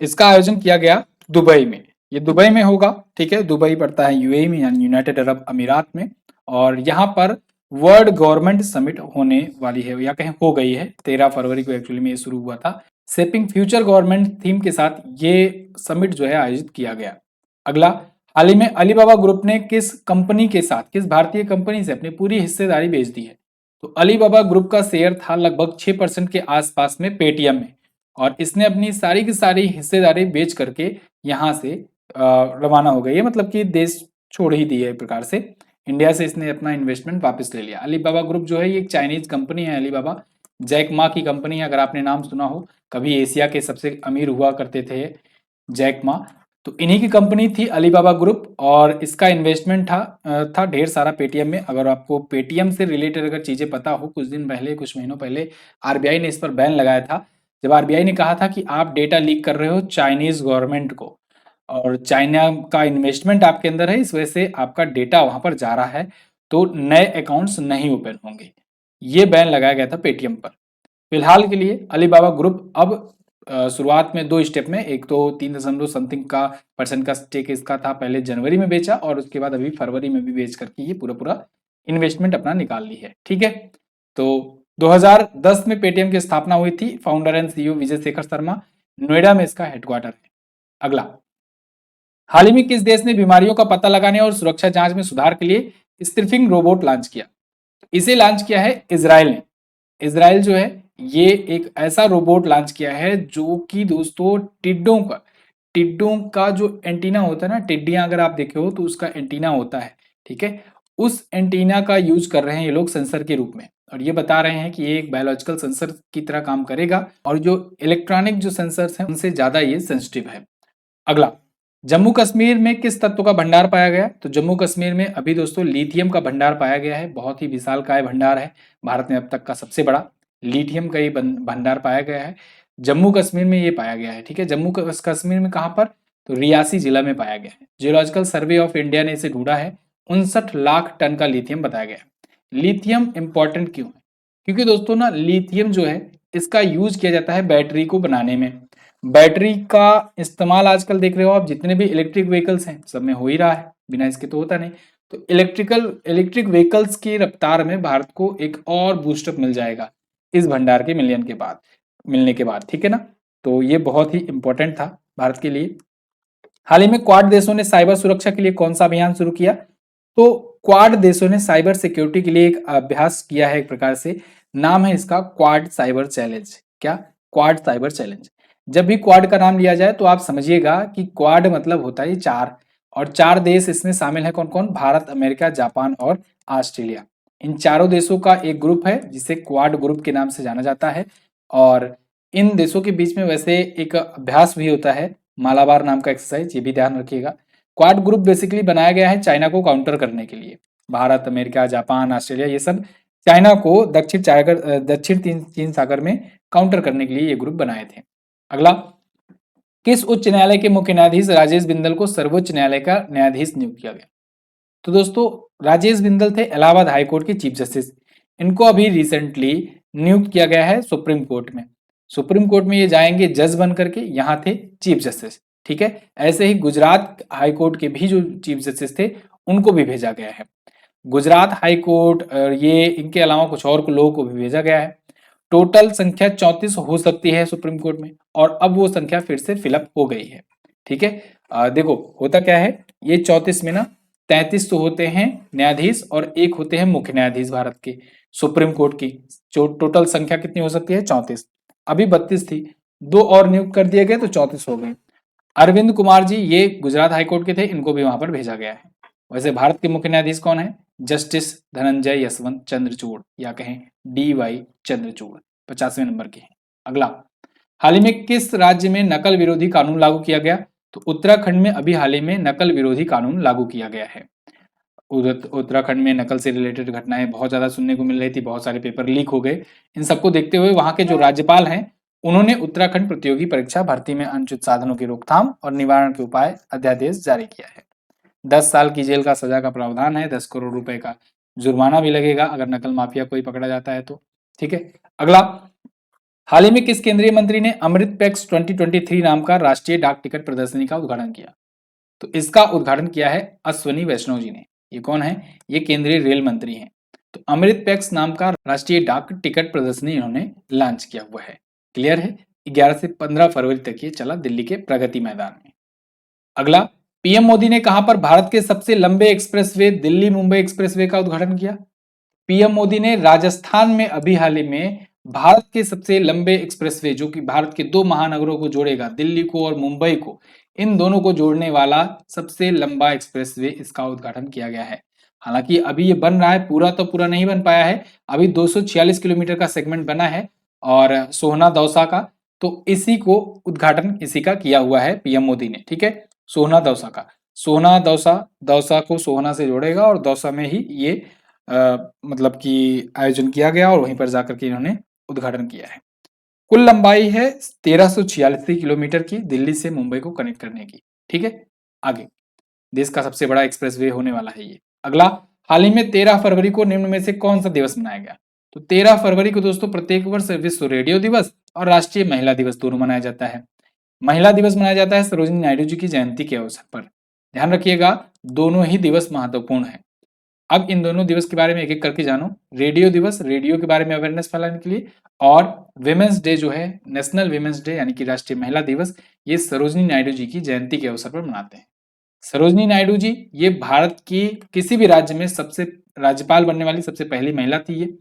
इसका आयोजन किया गया दुबई में। ये दुबई में होगा। ठीक है, दुबई पड़ता है UAE में यानी यूनाइटेड अरब अमीरात में, और यहाँ पर वर्ल्ड गवर्नमेंट समिट होने वाली है या कहीं हो गई है। 13 फरवरी को एक्चुअली में ये शुरू हुआ था। शेपिंग फ्यूचर गवर्नमेंट थीम के साथ ये समिट जो है आयोजित किया गया। अगला, हाल ही में अलीबाबा ग्रुप ने किस कंपनी के साथ, किस भारतीय कंपनी से अपनी पूरी हिस्सेदारी बेच दी है? तो अलीबाबा ग्रुप का शेयर था लगभग 6% के आसपास में पेटीएम में, और इसने अपनी सारी की सारी हिस्सेदारी बेच करके यहाँ से रवाना हो गई है, मतलब कि देश छोड़ ही दी है। एक प्रकार से इंडिया से इसने अपना इन्वेस्टमेंट वापस ले लिया। अलीबाबा ग्रुप जो है ये एक चाइनीज कंपनी है। अलीबाबा जैक मा की कंपनी है, अगर आपने नाम सुना हो। कभी एशिया के सबसे अमीर हुआ करते थे जैक मा, तो इन्हीं की कंपनी थी अलीबाबा ग्रुप, और इसका इन्वेस्टमेंट था ढेर सारा पेटीएम में। अगर आपको पेटीएम से रिलेटेड अगर चीजें पता हो, कुछ दिन पहले, कुछ महीनों पहले आरबीआई ने इस पर बैन लगाया था, जब आरबीआई ने कहा था कि आप डेटा लीक कर रहे हो चाइनीज गवर्नमेंट को, और चाइना का इन्वेस्टमेंट आपके अंदर है, इस वजह से आपका डेटा वहां पर जा रहा है, तो नए अकाउंट्स नहीं ओपन होंगे। ये बैन लगाया गया था पेटीएम पर। फिलहाल के लिए अलीबाबा ग्रुप अब शुरुआत में 2 स्टेप में, एक तो 3 दशमलव समथिंग का % का स्टेक इसका था, पहले जनवरी में बेचा और उसके बाद अभी फरवरी में भी बेच करके ये पूरा पूरा इन्वेस्टमेंट अपना निकाल ली है। ठीक है, तो 2010 में पेटीएम की स्थापना हुई थी। Founder and CEO Vijay Shekhar Sharma, Noida में इसका हेडक्वार्टर है। अगला, हाल ही में किस देश ने बीमारियों का पता लगाने और सुरक्षा जांच में सुधार के लिए स्निफिंग रोबोट लॉन्च किया? इसे लॉन्च किया है इजराइल ने। इजराइल जो है ये एक ऐसा रोबोट लॉन्च किया है जो कि दोस्तों टिड्डों का जो एंटीना होता है ना, टिड्डियां अगर आप देखे हो तो उसका एंटीना होता है, ठीक है, उस एंटीना का यूज कर रहे हैं ये लोग सेंसर के रूप में, और ये बता रहे हैं कि ये एक बायोलॉजिकल सेंसर की तरह काम करेगा, और जो इलेक्ट्रॉनिक जो सेंसर्स हैं उनसे ज्यादा ये सेंसिटिव है। अगला, जम्मू कश्मीर में किस तत्व का भंडार पाया गया? तो जम्मू कश्मीर में अभी दोस्तों लिथियम का भंडार पाया गया है। बहुत ही विशालकाय भंडार है, भारत में अब तक का सबसे बड़ा लिथियम का ये भंडार पाया गया है। जम्मू कश्मीर में ये पाया गया है। ठीक है, जम्मू कश्मीर में कहाँ पर? तो रियासी जिला में पाया गया है। जियोलॉजिकल सर्वे ऑफ इंडिया ने इसे ढूंढा है। 59 लाख टन का लिथियम बताया गया है। लिथियम इंपॉर्टेंट क्यों है? क्योंकि दोस्तों ना लिथियम जो है इसका यूज किया जाता है बैटरी को बनाने में। बैटरी का इस्तेमाल आजकल देख रहे हो आप, जितने भी इलेक्ट्रिक व्हीकल्स हैं सब में हो ही रहा है, बिना इसके तो होता नहीं। तो इलेक्ट्रिक व्हीकल्स की रफ्तार में भारत को एक और बूस्टअप मिल जाएगा इस भंडार के मिलने के बाद, ठीक है ना। तो ये बहुत ही इंपॉर्टेंट था भारत के लिए। हाल ही में क्वाड देशों ने साइबर सुरक्षा के लिए कौन सा अभियान शुरू किया? तो क्वाड देशों ने साइबर सिक्योरिटी के लिए एक अभ्यास किया है, एक प्रकार से नाम है इसका क्वाड साइबर चैलेंज। क्या? Quad cyber challenge. जब भी क्वाड का नाम लिया जाए तो आप समझिएगा कि क्वाड मतलब होता है 4, और 4 देश इसमें शामिल है। कौन कौन? भारत, अमेरिका, जापान और ऑस्ट्रेलिया। इन चारों देशों का एक ग्रुप है जिसे क्वाड ग्रुप के नाम से जाना जाता है, और इन देशों के बीच में वैसे एक अभ्यास भी होता है, मालाबार नाम का एक्सरसाइज, ये भी ध्यान रखिएगा। क्वाड ग्रुप बेसिकली बनाया गया है चाइना को काउंटर करने के लिए। भारत, अमेरिका, जापान, ऑस्ट्रेलिया, ये सब चाइना को दक्षिण चीन सागर में काउंटर करने के लिए ये ग्रुप बनाए थे। अगला, किस उच्च न्यायालय के मुख्य न्यायाधीश राजेश बिंदल को सर्वोच्च न्यायालय का न्यायाधीश नियुक्त किया गया? तो दोस्तों राजेश बिंदल थे इलाहाबाद हाई कोर्ट के चीफ जस्टिस। इनको अभी रिसेंटली नियुक्त किया गया है सुप्रीम कोर्ट में। सुप्रीम कोर्ट में ये जाएंगे जज बन करके, यहाँ थे चीफ जस्टिस। ठीक है, ऐसे ही गुजरात हाई कोर्ट के भी जो चीफ जस्टिस थे उनको भी भेजा गया है। गुजरात हाई कोर्ट, ये इनके अलावा कुछ और लोगों को भी भेजा गया है। टोटल संख्या 34 हो सकती है सुप्रीम कोर्ट में, और अब वो संख्या फिर से फिलअप हो गई है। ठीक है, देखो होता क्या है, ये 34 में ना 33 तो होते हैं न्यायाधीश और 1 होते हैं मुख्य न्यायाधीश भारत के सुप्रीम कोर्ट की। जो टोटल संख्या कितनी हो सकती है? 34। अभी 32 थी, 2 और नियुक्त कर दिए गए तो 34 हो गए। अरविंद कुमार जी ये गुजरात हाईकोर्ट के थे, इनको भी वहां पर भेजा गया है। वैसे भारत के मुख्य न्यायाधीश कौन है? जस्टिस धनंजय यशवंत चंद्रचूड़, या कहें DY चंद्रचूड़, 50वें नंबर के हैं। अगला, हाल ही में किस राज्य में नकल विरोधी कानून लागू किया गया? तो उत्तराखंड में अभी हाल ही में नकल विरोधी कानून लागू किया गया है। उत्तराखंड में नकल से रिलेटेड घटनाएं बहुत ज्यादा सुनने को मिल रही थी, बहुत सारे पेपर लीक हो गए। इन सबको देखते हुए वहां के जो राज्यपाल हैं उन्होंने उत्तराखंड प्रतियोगी परीक्षा भर्ती में अनुचित साधनों की रोकथाम और निवारण के उपाय अध्यादेश जारी किया है। 10 साल की जेल का सजा का प्रावधान है, 10 करोड़ रुपए का जुर्माना भी लगेगा अगर नकल माफिया कोई पकड़ा जाता है तो। ठीक है, अगला, हाल ही में किस केंद्रीय मंत्री ने अमृत पैक्स 2023 नाम का राष्ट्रीय डाक टिकट प्रदर्शनी का उद्घाटन किया? तो इसका उद्घाटन किया है अश्वनी वैष्णव जी ने। ये कौन है? ये केंद्रीय रेल मंत्री हैं। तो अमृत पैक्स नाम का राष्ट्रीय डाक टिकट प्रदर्शनी इन्होंने लॉन्च किया हुआ है। क्लियर है? 11 से 15 फरवरी तक ये चला दिल्ली के प्रगति मैदान में। अगला, पीएम मोदी ने कहां पर भारत के सबसे लंबे एक्सप्रेसवे दिल्ली मुंबई एक्सप्रेसवे का उद्घाटन किया? पीएम मोदी ने राजस्थान में अभी हाल ही में भारत के सबसे लंबे एक्सप्रेसवे, जो कि भारत के 2 महानगरों को जोड़ेगा, दिल्ली को और मुंबई को, इन दोनों को जोड़ने वाला सबसे लंबा एक्सप्रेसवे, इसका उद्घाटन किया गया है। हालांकि अभी ये बन रहा है, पूरा तो पूरा नहीं बन पाया है। अभी 246 किलोमीटर का सेगमेंट बना है और सोहना दौसा का, तो इसी को उद्घाटन इसी का किया हुआ है पीएम मोदी ने। ठीक है, सोहना दौसा का, सोहना दौसा, दौसा को सोहना से जोड़ेगा और दौसा में ही ये मतलब कि आयोजन किया गया और वहीं पर जाकर के इन्होंने उद्घाटन किया है। कुल लंबाई है 1346 किलोमीटर की, दिल्ली से मुंबई को कनेक्ट करने की। ठीक है, आगे, देश का सबसे बड़ा एक्सप्रेसवे होने वाला है ये। अगला, हाल ही में 13 फरवरी को निम्न में से कौन सा दिवस मनाया गया? तो 13 फरवरी को दोस्तों प्रत्येक वर्ष विश्व रेडियो दिवस और राष्ट्रीय महिला दिवस दोनों मनाया जाता है। महिला दिवस मनाया जाता है सरोजिनी नायडू जी की जयंती के अवसर पर। ध्यान रखिएगा, दोनों ही दिवस महत्वपूर्ण है। अब इन दोनों दिवस के बारे में एक एक करके जानो। रेडियो दिवस, रेडियो के बारे में अवेयरनेस फैलाने के लिए, और विमेंस डे जो है, नेशनल विमेंस डे यानी कि राष्ट्रीय महिला दिवस, ये सरोजिनी नायडू जी की जयंती के अवसर पर मनाते हैं। सरोजिनी नायडू जी ये भारत की किसी भी राज्य में सबसे राज्यपाल बनने वाली सबसे पहली महिला थी ये।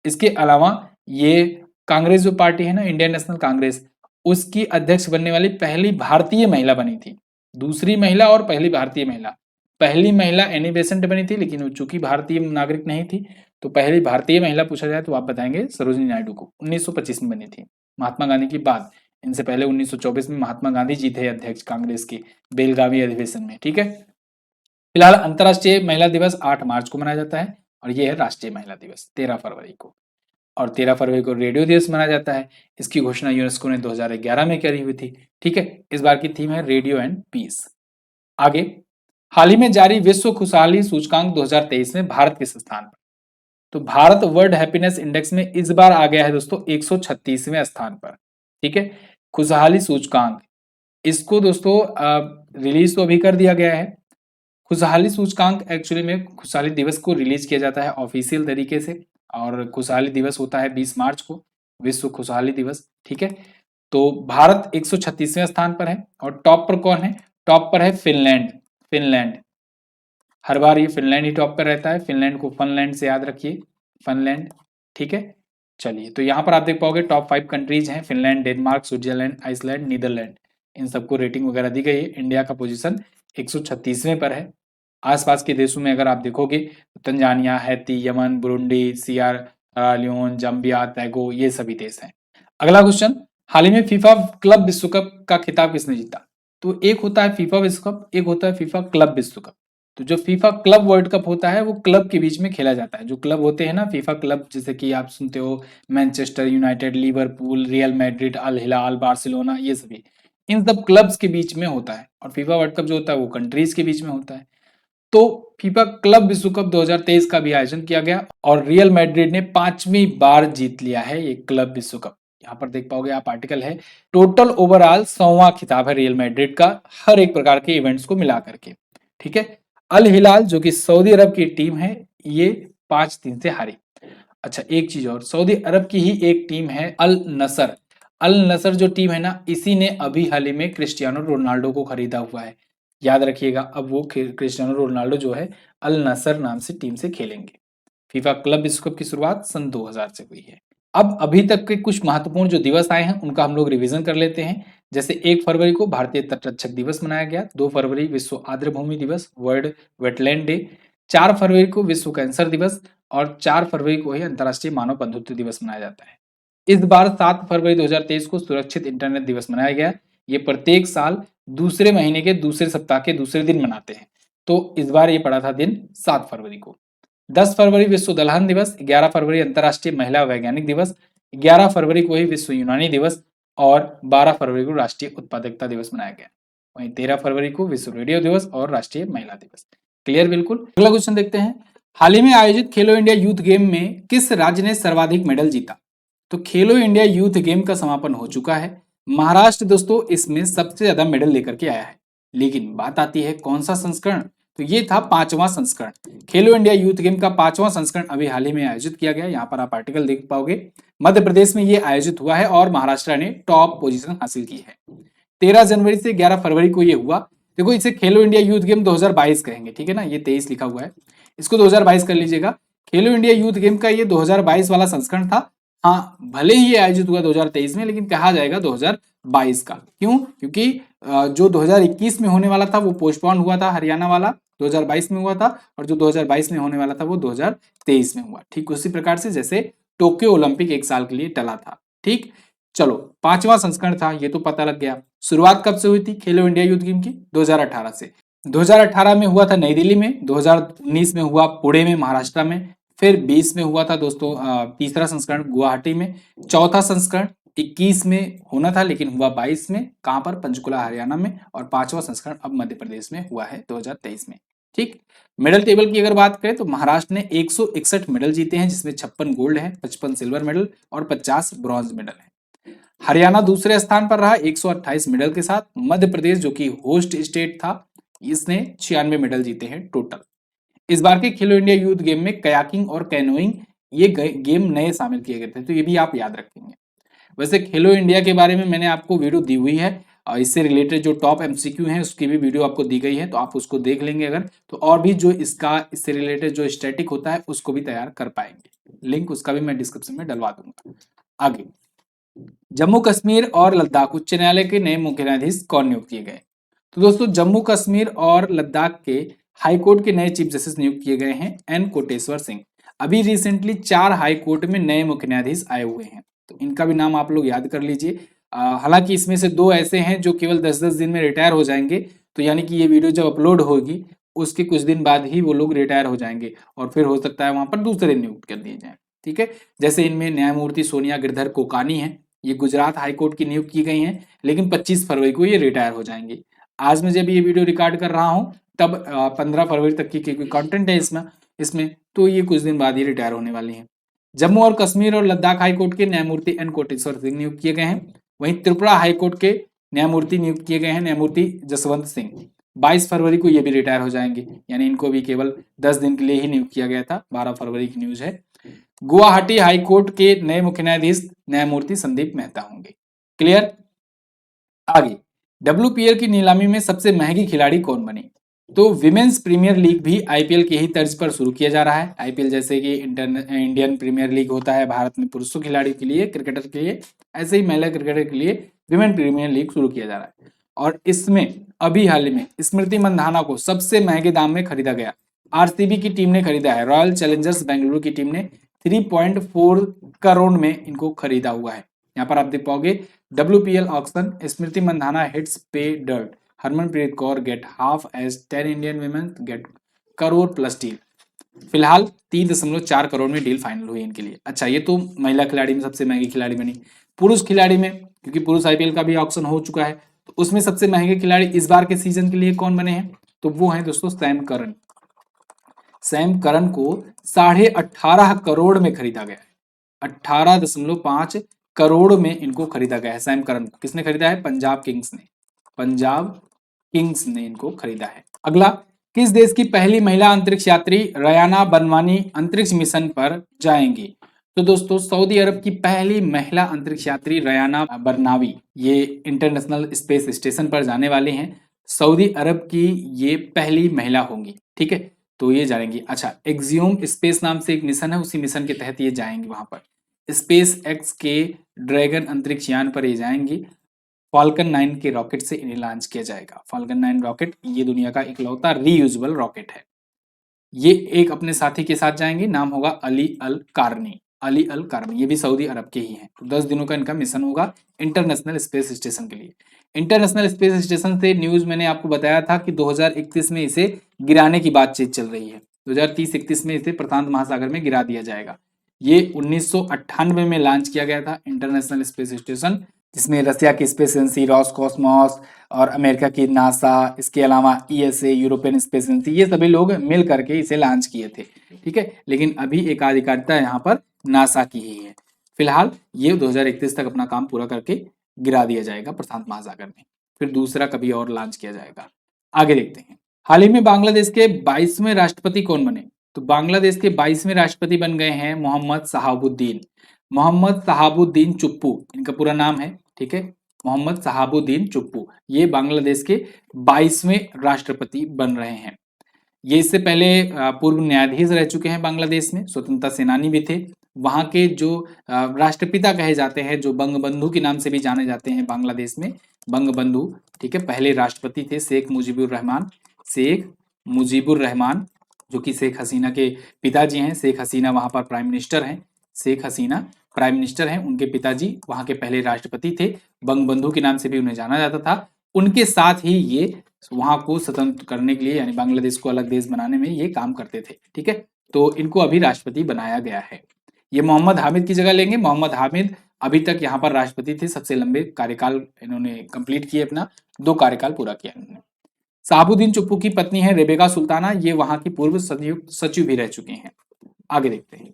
इसके अलावा ये कांग्रेस जो पार्टी है ना, इंडियन नेशनल कांग्रेस, उसकी अध्यक्ष बनने वाली पहली भारतीय महिला बनी थी। दूसरी महिला और पहली भारतीय महिला। पहली महिला एनी बेसेंट बनी थी, लेकिन वो चूंकि भारतीय नागरिक नहीं थी, तो पहली भारतीय महिला पूछा जाए तो आप बताएंगे सरोजिनी नायडू को। 1925 में बनी थी, महात्मा गांधी के बाद। इनसे पहले 1924 में महात्मा गांधी जी थे अध्यक्ष कांग्रेस के बेलगावी अधिवेशन में। ठीक है, फिलहाल अंतर्राष्ट्रीय महिला दिवस 8 मार्च को मनाया जाता है और यह है राष्ट्रीय महिला दिवस 13 फरवरी को। और 13 फरवरी को रेडियो दिवस मनाया जाता है। इसकी घोषणा यूनेस्को ने 2011 में करी हुई थी। ठीक है, इस बार की थीम है रेडियो एंड पीस। आगे, हाल ही में जारी विश्व खुशहाली सूचकांक 2023 में भारत किस स्थान पर? तो भारत वर्ल्ड हैप्पीनेस इंडेक्स में इस बार आ गया है दोस्तों 136वें स्थान पर। ठीक है, खुशहाली सूचकांक, इसको दोस्तों रिलीज तो अभी कर दिया गया है। खुशहाली सूचकांक एक्चुअली में खुशहाली दिवस को रिलीज किया जाता है ऑफिशियल तरीके से, और खुशहाली दिवस होता है 20 मार्च को, विश्व खुशहाली दिवस। ठीक है, तो भारत 136वें स्थान पर है और टॉप पर कौन है? टॉप पर है फिनलैंड। फिनलैंड, हर बार ये फिनलैंड ही टॉप पर रहता है। फिनलैंड को फनलैंड से याद रखिए, फनलैंड। ठीक है, चलिए, तो यहाँ पर आप देख पाओगे टॉप 5 कंट्रीज हैं, Finland, Denmark, Switzerland, Iceland, Netherlands. इन सबको रेटिंग वगैरह दी गई है। इंडिया का पोजीशन 136वें पर है। आसपास के देशों में अगर आप देखोगे तो Tanzania, Haiti, Yemen, Burundi, Sierra Leone, Zambia, Togo, ये सभी देश हैं। अगला क्वेश्चन, हाल ही में फीफा क्लब विश्व कप का खिताब किसने जीता? तो एक होता है फीफा विश्व कप, एक होता है फीफा क्लब विश्व कप। तो जो फीफा क्लब वर्ल्ड कप होता है वो क्लब के बीच में खेला जाता है। जो क्लब होते हैं ना फीफा क्लब, जैसे कि आप सुनते हो Manchester United, Liverpool, Real Madrid, Al Hilal, Barcelona, ये सभी, इन सब क्लब्स के बीच में होता है। और फीफा वर्ल्ड कप जो होता है वो कंट्रीज के बीच में होता है। तो फीफा क्लब विश्व कप 2023 का भी आयोजन किया गया और रियल मैड्रिड ने 5वीं बार जीत लिया है ये क्लब विश्व कप। यहाँ पर देख पाओगे आप, आर्टिकल है, टोटल ओवरऑल 100वां खिताब है रियल मैड्रिड का, हर एक प्रकार के इवेंट्स को मिला करके। ठीक है, अल हिलाल जो कि सऊदी अरब की टीम है, ये 5-3 से हारी। अच्छा, एक चीज और, सऊदी अरब की ही एक टीम है अल नसर। अल नसर जो टीम है ना, इसी ने अभी हाल ही में क्रिस्टियानो रोनाल्डो को खरीदा हुआ है। याद रखिएगा, अब वो क्रिस्टियानो रोनाल्डो जो है अल नसर नाम से टीम से खेलेंगे। फीफा क्लब विश्व कप की शुरुआत सन 2000 से हुई है। अब अभी तक के कुछ महत्वपूर्ण जो दिवस आए हैं उनका हम लोग रिवीजन कर लेते हैं। जैसे 1 फरवरी को भारतीय तटरक्षक दिवस मनाया गया, 2 फरवरी विश्व आर्द्र भूमि दिवस, वर्ल्ड वेटलैंड डे, 4 फरवरी को विश्व कैंसर दिवस और 4 फरवरी को ही अंतर्राष्ट्रीय मानव बंधुत्व दिवस मनाया जाता है। इस बार 7 फरवरी 2023 को सुरक्षित इंटरनेट दिवस मनाया गया। ये प्रत्येक साल दूसरे महीने के दूसरे सप्ताह के दूसरे दिन मनाते हैं, तो इस बार ये पड़ा था दिन 7 फरवरी को। 10 फरवरी विश्व दलहन दिवस, 11 फरवरी अंतर्राष्ट्रीय महिला वैज्ञानिक दिवस, 11 फरवरी को ही विश्व यूनानी दिवस और 12 फरवरी को राष्ट्रीय उत्पादकता दिवस मनाया गया। वहीं 13 फरवरी को विश्व रेडियो दिवस और राष्ट्रीय महिला दिवस। क्लियर? बिल्कुल। अगला क्वेश्चन देखते हैं, हाल ही में आयोजित खेलो इंडिया यूथ गेम में किस राज्य ने सर्वाधिक मेडल जीता? तो खेलो इंडिया यूथ गेम का समापन हो चुका है। महाराष्ट्र दोस्तों इसमें सबसे ज्यादा मेडल लेकर के आया है, लेकिन बात आती है कौन सा संस्करण? तो ये था 5वां संस्करण। खेलो इंडिया यूथ गेम का 5वां संस्करण अभी हाल ही में आयोजित किया गया। यहाँ पर आप आर्टिकल देख पाओगे। मध्य प्रदेश में ये आयोजित हुआ है और महाराष्ट्र ने टॉप पोजीशन हासिल की है। 13 जनवरी से 11 फरवरी को ये हुआ। देखो इसे खेलो इंडिया यूथ गेम 2022 कहेंगे, ठीक है ना, ये 23 लिखा हुआ है, इसको 2022 कर लीजिएगा। खेलो इंडिया यूथ गेम का ये 2022 वाला संस्करण था। हाँ, भले ही ये आयोजित हुआ 2023 में, लेकिन कहा जाएगा 2022 का। क्यों? क्योंकि जो 2021 में होने वाला था वो पोस्टपोन हुआ था, हरियाणा वाला 2022 में हुआ था, और जो 2022 में होने वाला था वो 2023 में हुआ। ठीक उसी प्रकार से जैसे टोक्यो ओलंपिक एक साल के लिए टला था। ठीक, चलो 5वां संस्करण था, ये तो पता लग गया। शुरुआत कब से हुई थी खेलो इंडिया यूथ गेम की? 2018 से। 2018 में हुआ था नई दिल्ली में, 2019 में हुआ पुणे में महाराष्ट्र में, फिर 20 में हुआ था दोस्तों तीसरा संस्करण गुवाहाटी में, चौथा संस्करण 21 में होना था लेकिन हुआ 22 में, कहां पर? पंचकुला हरियाणा में, और 5वां संस्करण अब मध्य प्रदेश में हुआ है 2023 में। ठीक, मेडल टेबल की अगर बात करें तो महाराष्ट्र ने 161 मेडल जीते हैं, जिसमें 56 गोल्ड है, 55 सिल्वर मेडल और 50 ब्रॉन्ज मेडल है। हरियाणा दूसरे स्थान पर रहा 128 मेडल के साथ। मध्य प्रदेश जो कि होस्ट स्टेट था, इसने 96 मेडल जीते हैं टोटल। इस बार के खेलो इंडिया यूथ गेम में कयाकिंग और कैनोइंग ये गेम नए शामिल किए गए थे, तो ये भी आप याद रखेंगे। वैसे खेलो इंडिया के बारे में मैंने आपको वीडियो दी हुई है, और इससे रिलेटेड जो टॉप एमसीक्यू हैं उसकी भी वीडियो आपको दी गई है, तो आप उसको देख लेंगे अगर तो, और भी जो इससे रिलेटेड जो स्टैटिक होता है उसको भी तैयार कर पाएंगे। लिंक उसका भी मैं डिस्क्रिप्शन में डलवा दूंगा। आगे, जम्मू कश्मीर और लद्दाख उच्च न्यायालय के नए मुख्य न्यायाधीश कौन नियुक्त किए गए? तो दोस्तों जम्मू कश्मीर और लद्दाख के हाई कोर्ट के नए चीफ जस्टिस नियुक्त किए गए हैं एन कोटेश्वर सिंह। अभी रिसेंटली 4 हाई कोर्ट में नए मुख्य न्यायाधीश आए हुए हैं, तो इनका भी नाम आप लोग याद कर लीजिए। हालांकि इसमें से 2 ऐसे हैं जो केवल 10-10 दिन में रिटायर हो जाएंगे, तो यानी कि ये वीडियो जब अपलोड होगी उसके कुछ दिन बाद ही वो लोग रिटायर हो जाएंगे, और फिर हो सकता है वहां पर दूसरे नियुक्त कर दिए जाए। ठीक है, जैसे इनमें न्यायमूर्ति सोनिया गिरधर कोकानी है, ये गुजरात हाईकोर्ट की नियुक्त की गई हैं, लेकिन 25 फरवरी को ये रिटायर हो जाएंगे। आज मैं जब ये वीडियो रिकॉर्ड कर रहा हूं तब 15 फरवरी तक की कोई कंटेंट है इसमें तो ये कुछ दिन बाद ही रिटायर होने वाली हैं। जम्मू और कश्मीर और लद्दाख हाईकोर्ट के न्यायमूर्ति एन कोटेश्वर सिंह नियुक्त किए गए हैं। वहीं त्रिपुरा हाईकोर्ट के न्यायमूर्ति नियुक्त किए गए हैं न्यायमूर्ति जसवंत सिंह। 22 फरवरी को ये भी रिटायर हो जाएंगे, यानी इनको भी केवल 10 दिन के लिए ही नियुक्त किया गया था। 12 फरवरी की न्यूज है। गुवाहाटी हाईकोर्ट के नए मुख्य न्यायाधीश न्यायमूर्ति संदीप मेहता होंगे। क्लियर? आगे, डब्ल्यूपीएल की नीलामी में सबसे महंगी खिलाड़ी कौन बनी? तो विमेन्स प्रीमियर लीग भी आईपीएल के ही तर्ज पर शुरू किया जा रहा है। आईपीएल जैसे कि इंडियन प्रीमियर लीग होता है भारत में पुरुषों खिलाड़ी के लिए, क्रिकेटर के लिए, ऐसे ही महिला क्रिकेटर के लिए विमेन प्रीमियर लीग शुरू किया जा रहा है। और इसमें अभी हाल में स्मृति मंधाना को सबसे महंगे दाम में खरीदा गया। आरसीबी की टीम ने खरीदा है, रॉयल चैलेंजर्स बेंगलुरु की टीम ने 3.4 करोड़ में इनको खरीदा हुआ है। यहाँ पर आप देख पाओगे WPL auction, Smriti Mandhana hits pay dirt, Harmanpreet Kaur get half as 10 Indian women get crore plus deal. फिलहाल 3.4 करोड़ में डील फाइनल हुई इनके लिए। अच्छा, ये तो महिला खिलाड़ी में सबसे महंगी खिलाड़ी बनी। पुरुष खिलाड़ी में, क्योंकि पुरुष आईपीएल का भी ऑक्शन हो चुका है, तो उसमें सबसे महंगे खिलाड़ी इस बार के सीजन के लिए कौन बने हैं? तो वो है दोस्तों सैम करन। सैम करन को 18.5 करोड़ में खरीदा गया है। 18.5 करोड़ में इनको खरीदा गया है सैम करन को। किसने खरीदा है? पंजाब किंग्स ने। पंजाब किंग्स ने इनको खरीदा है। अगला, किस देश की पहली महिला अंतरिक्ष यात्री रयाना बनवानी अंतरिक्ष मिशन पर जाएंगी? तो दोस्तों सऊदी अरब की पहली महिला अंतरिक्ष यात्री रयाना बरनावी ये इंटरनेशनल स्पेस स्टेशन पर जाने वाले हैं। सऊदी अरब की ये पहली महिला होंगी। ठीक है, तो ये जाएंगी। अच्छा, एक्सियोम स्पेस नाम से एक मिशन है, उसी मिशन के तहत ये जाएंगे वहां पर। स्पेस एक्स के ड्रैगन अंतरिक्ष यान पर ये जाएंगी। फॉल्कन 9 के रॉकेट से इन्हें लॉन्च किया जाएगा। फॉल्कन 9 रॉकेट ये दुनिया का इकलौता रीयूजेबल रॉकेट है। ये एक अपने साथी के साथ जाएंगे, नाम होगा अली अल कार्नी। अली अल कार्नी ये भी सऊदी अरब के ही हैं। 10 दिनों का इनका मिशन होगा इंटरनेशनल स्पेस स्टेशन के लिए। इंटरनेशनल स्पेस स्टेशन से न्यूज मैंने आपको बताया था कि 2031 में इसे गिराने की बातचीत चल रही है। 2030-31 में इसे प्रशांत महासागर में गिरा दिया जाएगा। ये 1998 में लॉन्च किया गया था इंटरनेशनल स्पेस स्टेशन, जिसमें रसिया की स्पेस एजेंसी रॉसकॉस्मोस और अमेरिका की नासा, इसके अलावा ईएसए यूरोपियन स्पेस एजेंसी, ये सभी लोग मिल करके इसे लॉन्च किए थे। ठीक है, लेकिन अभी एक आधिकारिकता यहाँ पर नासा की ही है। फिलहाल ये 2031 तक अपना काम पूरा करके गिरा दिया जाएगा प्रशांत महासागर में, फिर दूसरा कभी और लॉन्च किया जाएगा। आगे देखते हैं। हाल ही में बांग्लादेश के 22वें राष्ट्रपति कौन बने? तो बांग्लादेश के 22वें राष्ट्रपति बन गए हैं मोहम्मद शहाबुद्दीन। मोहम्मद शहाबुद्दीन चुप्पू इनका पूरा नाम है, ठीक है, मोहम्मद शहाबुद्दीन चुप्पू। ये बांग्लादेश के 22वें राष्ट्रपति बन रहे हैं। ये इससे पहले पूर्व न्यायाधीश रह चुके हैं बांग्लादेश में, स्वतंत्रता सेनानी भी थे। वहां के जो राष्ट्रपिता कहे जाते हैं, जो बंगबंधु के नाम से भी जाने जाते हैं बांग्लादेश में, बंगबंधु, ठीक है, पहले राष्ट्रपति थे शेख मुजीबुर रहमान। शेख मुजीबुर रहमान जो कि शेख हसीना के पिताजी हैं। शेख हसीना वहां पर प्राइम मिनिस्टर हैं। शेख हसीना प्राइम मिनिस्टर हैं, उनके पिताजी वहां के पहले राष्ट्रपति थे। बंगबंधु के नाम से भी उन्हें जाना जाता था। उनके साथ ही ये वहां को स्वतंत्र करने के लिए, यानी बांग्लादेश को अलग देश बनाने में ये काम करते थे, ठीक है। तो इनको अभी राष्ट्रपति बनाया गया है। ये मोहम्मद हामिद की जगह लेंगे। मोहम्मद हामिद अभी तक यहाँ पर राष्ट्रपति थे, सबसे लंबे कार्यकाल इन्होंने कंप्लीट किए, अपना 2 कार्यकाल पूरा किया इन्होंने। शहाबुद्दीन चुप्पू की पत्नी है रेबेका सुल्ताना, ये वहां की पूर्व सचिव भी रह चुके हैं। आगे देखते हैं,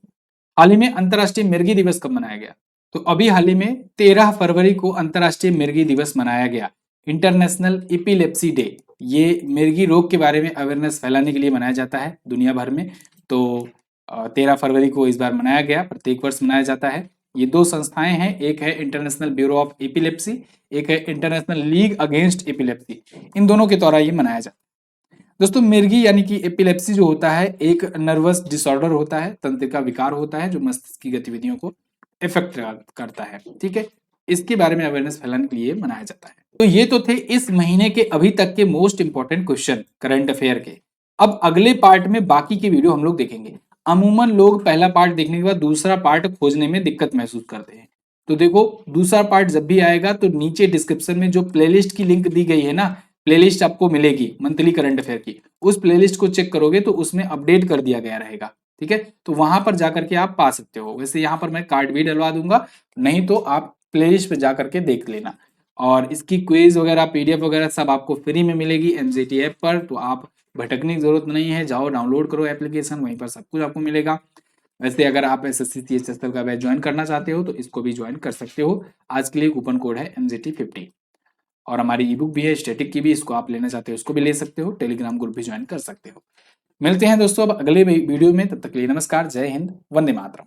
हाल ही में अंतर्राष्ट्रीय मिर्गी दिवस कब मनाया गया? तो अभी हाल ही में 13 फरवरी को अंतर्राष्ट्रीय मिर्गी दिवस मनाया गया, इंटरनेशनल एपिलेप्सी डे। ये मिर्गी रोग के बारे में अवेयरनेस फैलाने के लिए मनाया जाता है दुनिया भर में। तो 13 फरवरी को इस बार मनाया गया, प्रत्येक वर्ष मनाया जाता है। ये 2 संस्थाएं हैं, एक है इंटरनेशनल ब्यूरो ऑफ एपिलेप्सी, एक है इंटरनेशनल लीग अगेंस्ट एपिलेप्सी। इन दोनों के द्वारा ये मनाया जाता है। दोस्तों, मिर्गी यानी कि एपिलेप्सी जो होता है एक नर्वस डिसऑर्डर होता है, तंत्रिका विकार होता है जो मस्तिष्क की गतिविधियों को इफेक्ट करता है, ठीक है। इसके बारे में अवेयरनेस फैलाने के लिए मनाया जाता है। तो ये तो थे इस महीने के अभी तक के most important question current affair के। अब अगले पार्ट में बाकी के वीडियो हम लोग देखेंगे। अमूमन लोग पहला पार्ट देखने के बाद दूसरा पार्ट खोजने में दिक्कत महसूस करते हैं। तो देखो, दूसरा पार्ट जब भी आएगा तो नीचे डिस्क्रिप्शन में जो प्लेलिस्ट की लिंक दी गई है ना, प्लेलिस्ट आपको मिलेगी मंथली करंट अफेयर की, उस प्लेलिस्ट को चेक करोगे तो उसमें अपडेट कर दिया गया रहेगा, ठीक है। तो वहां पर जाकर के आप पा सकते हो। वैसे यहाँ पर मैं कार्ड भी डलवा दूंगा, नहीं तो आप प्लेलिस्ट पे जाकर के देख लेना। और इसकी क्विज वगैरह, पीडीएफ वगैरह सब आपको फ्री में मिलेगी एमजीटी ऐप पर। तो आप भटकने की जरूरत नहीं है, जाओ डाउनलोड करो एप्लीकेशन, वहीं पर सब कुछ आपको मिलेगा। वैसे अगर आप एसएससी सीएचएसएल का बैच ज्वाइन करना चाहते हो तो इसको भी ज्वाइन कर सकते हो। आज के लिए कूपन कोड है MGT50। और हमारी ई बुक भी है स्टैटिक की भी, इसको आप लेना चाहते हो उसको भी ले सकते हो। टेलीग्राम ग्रुप भी ज्वाइन कर सकते हो। मिलते हैं दोस्तों अब अगले वीडियो में, तब तक के लिए नमस्कार, जय हिंद, वंदे मातरम।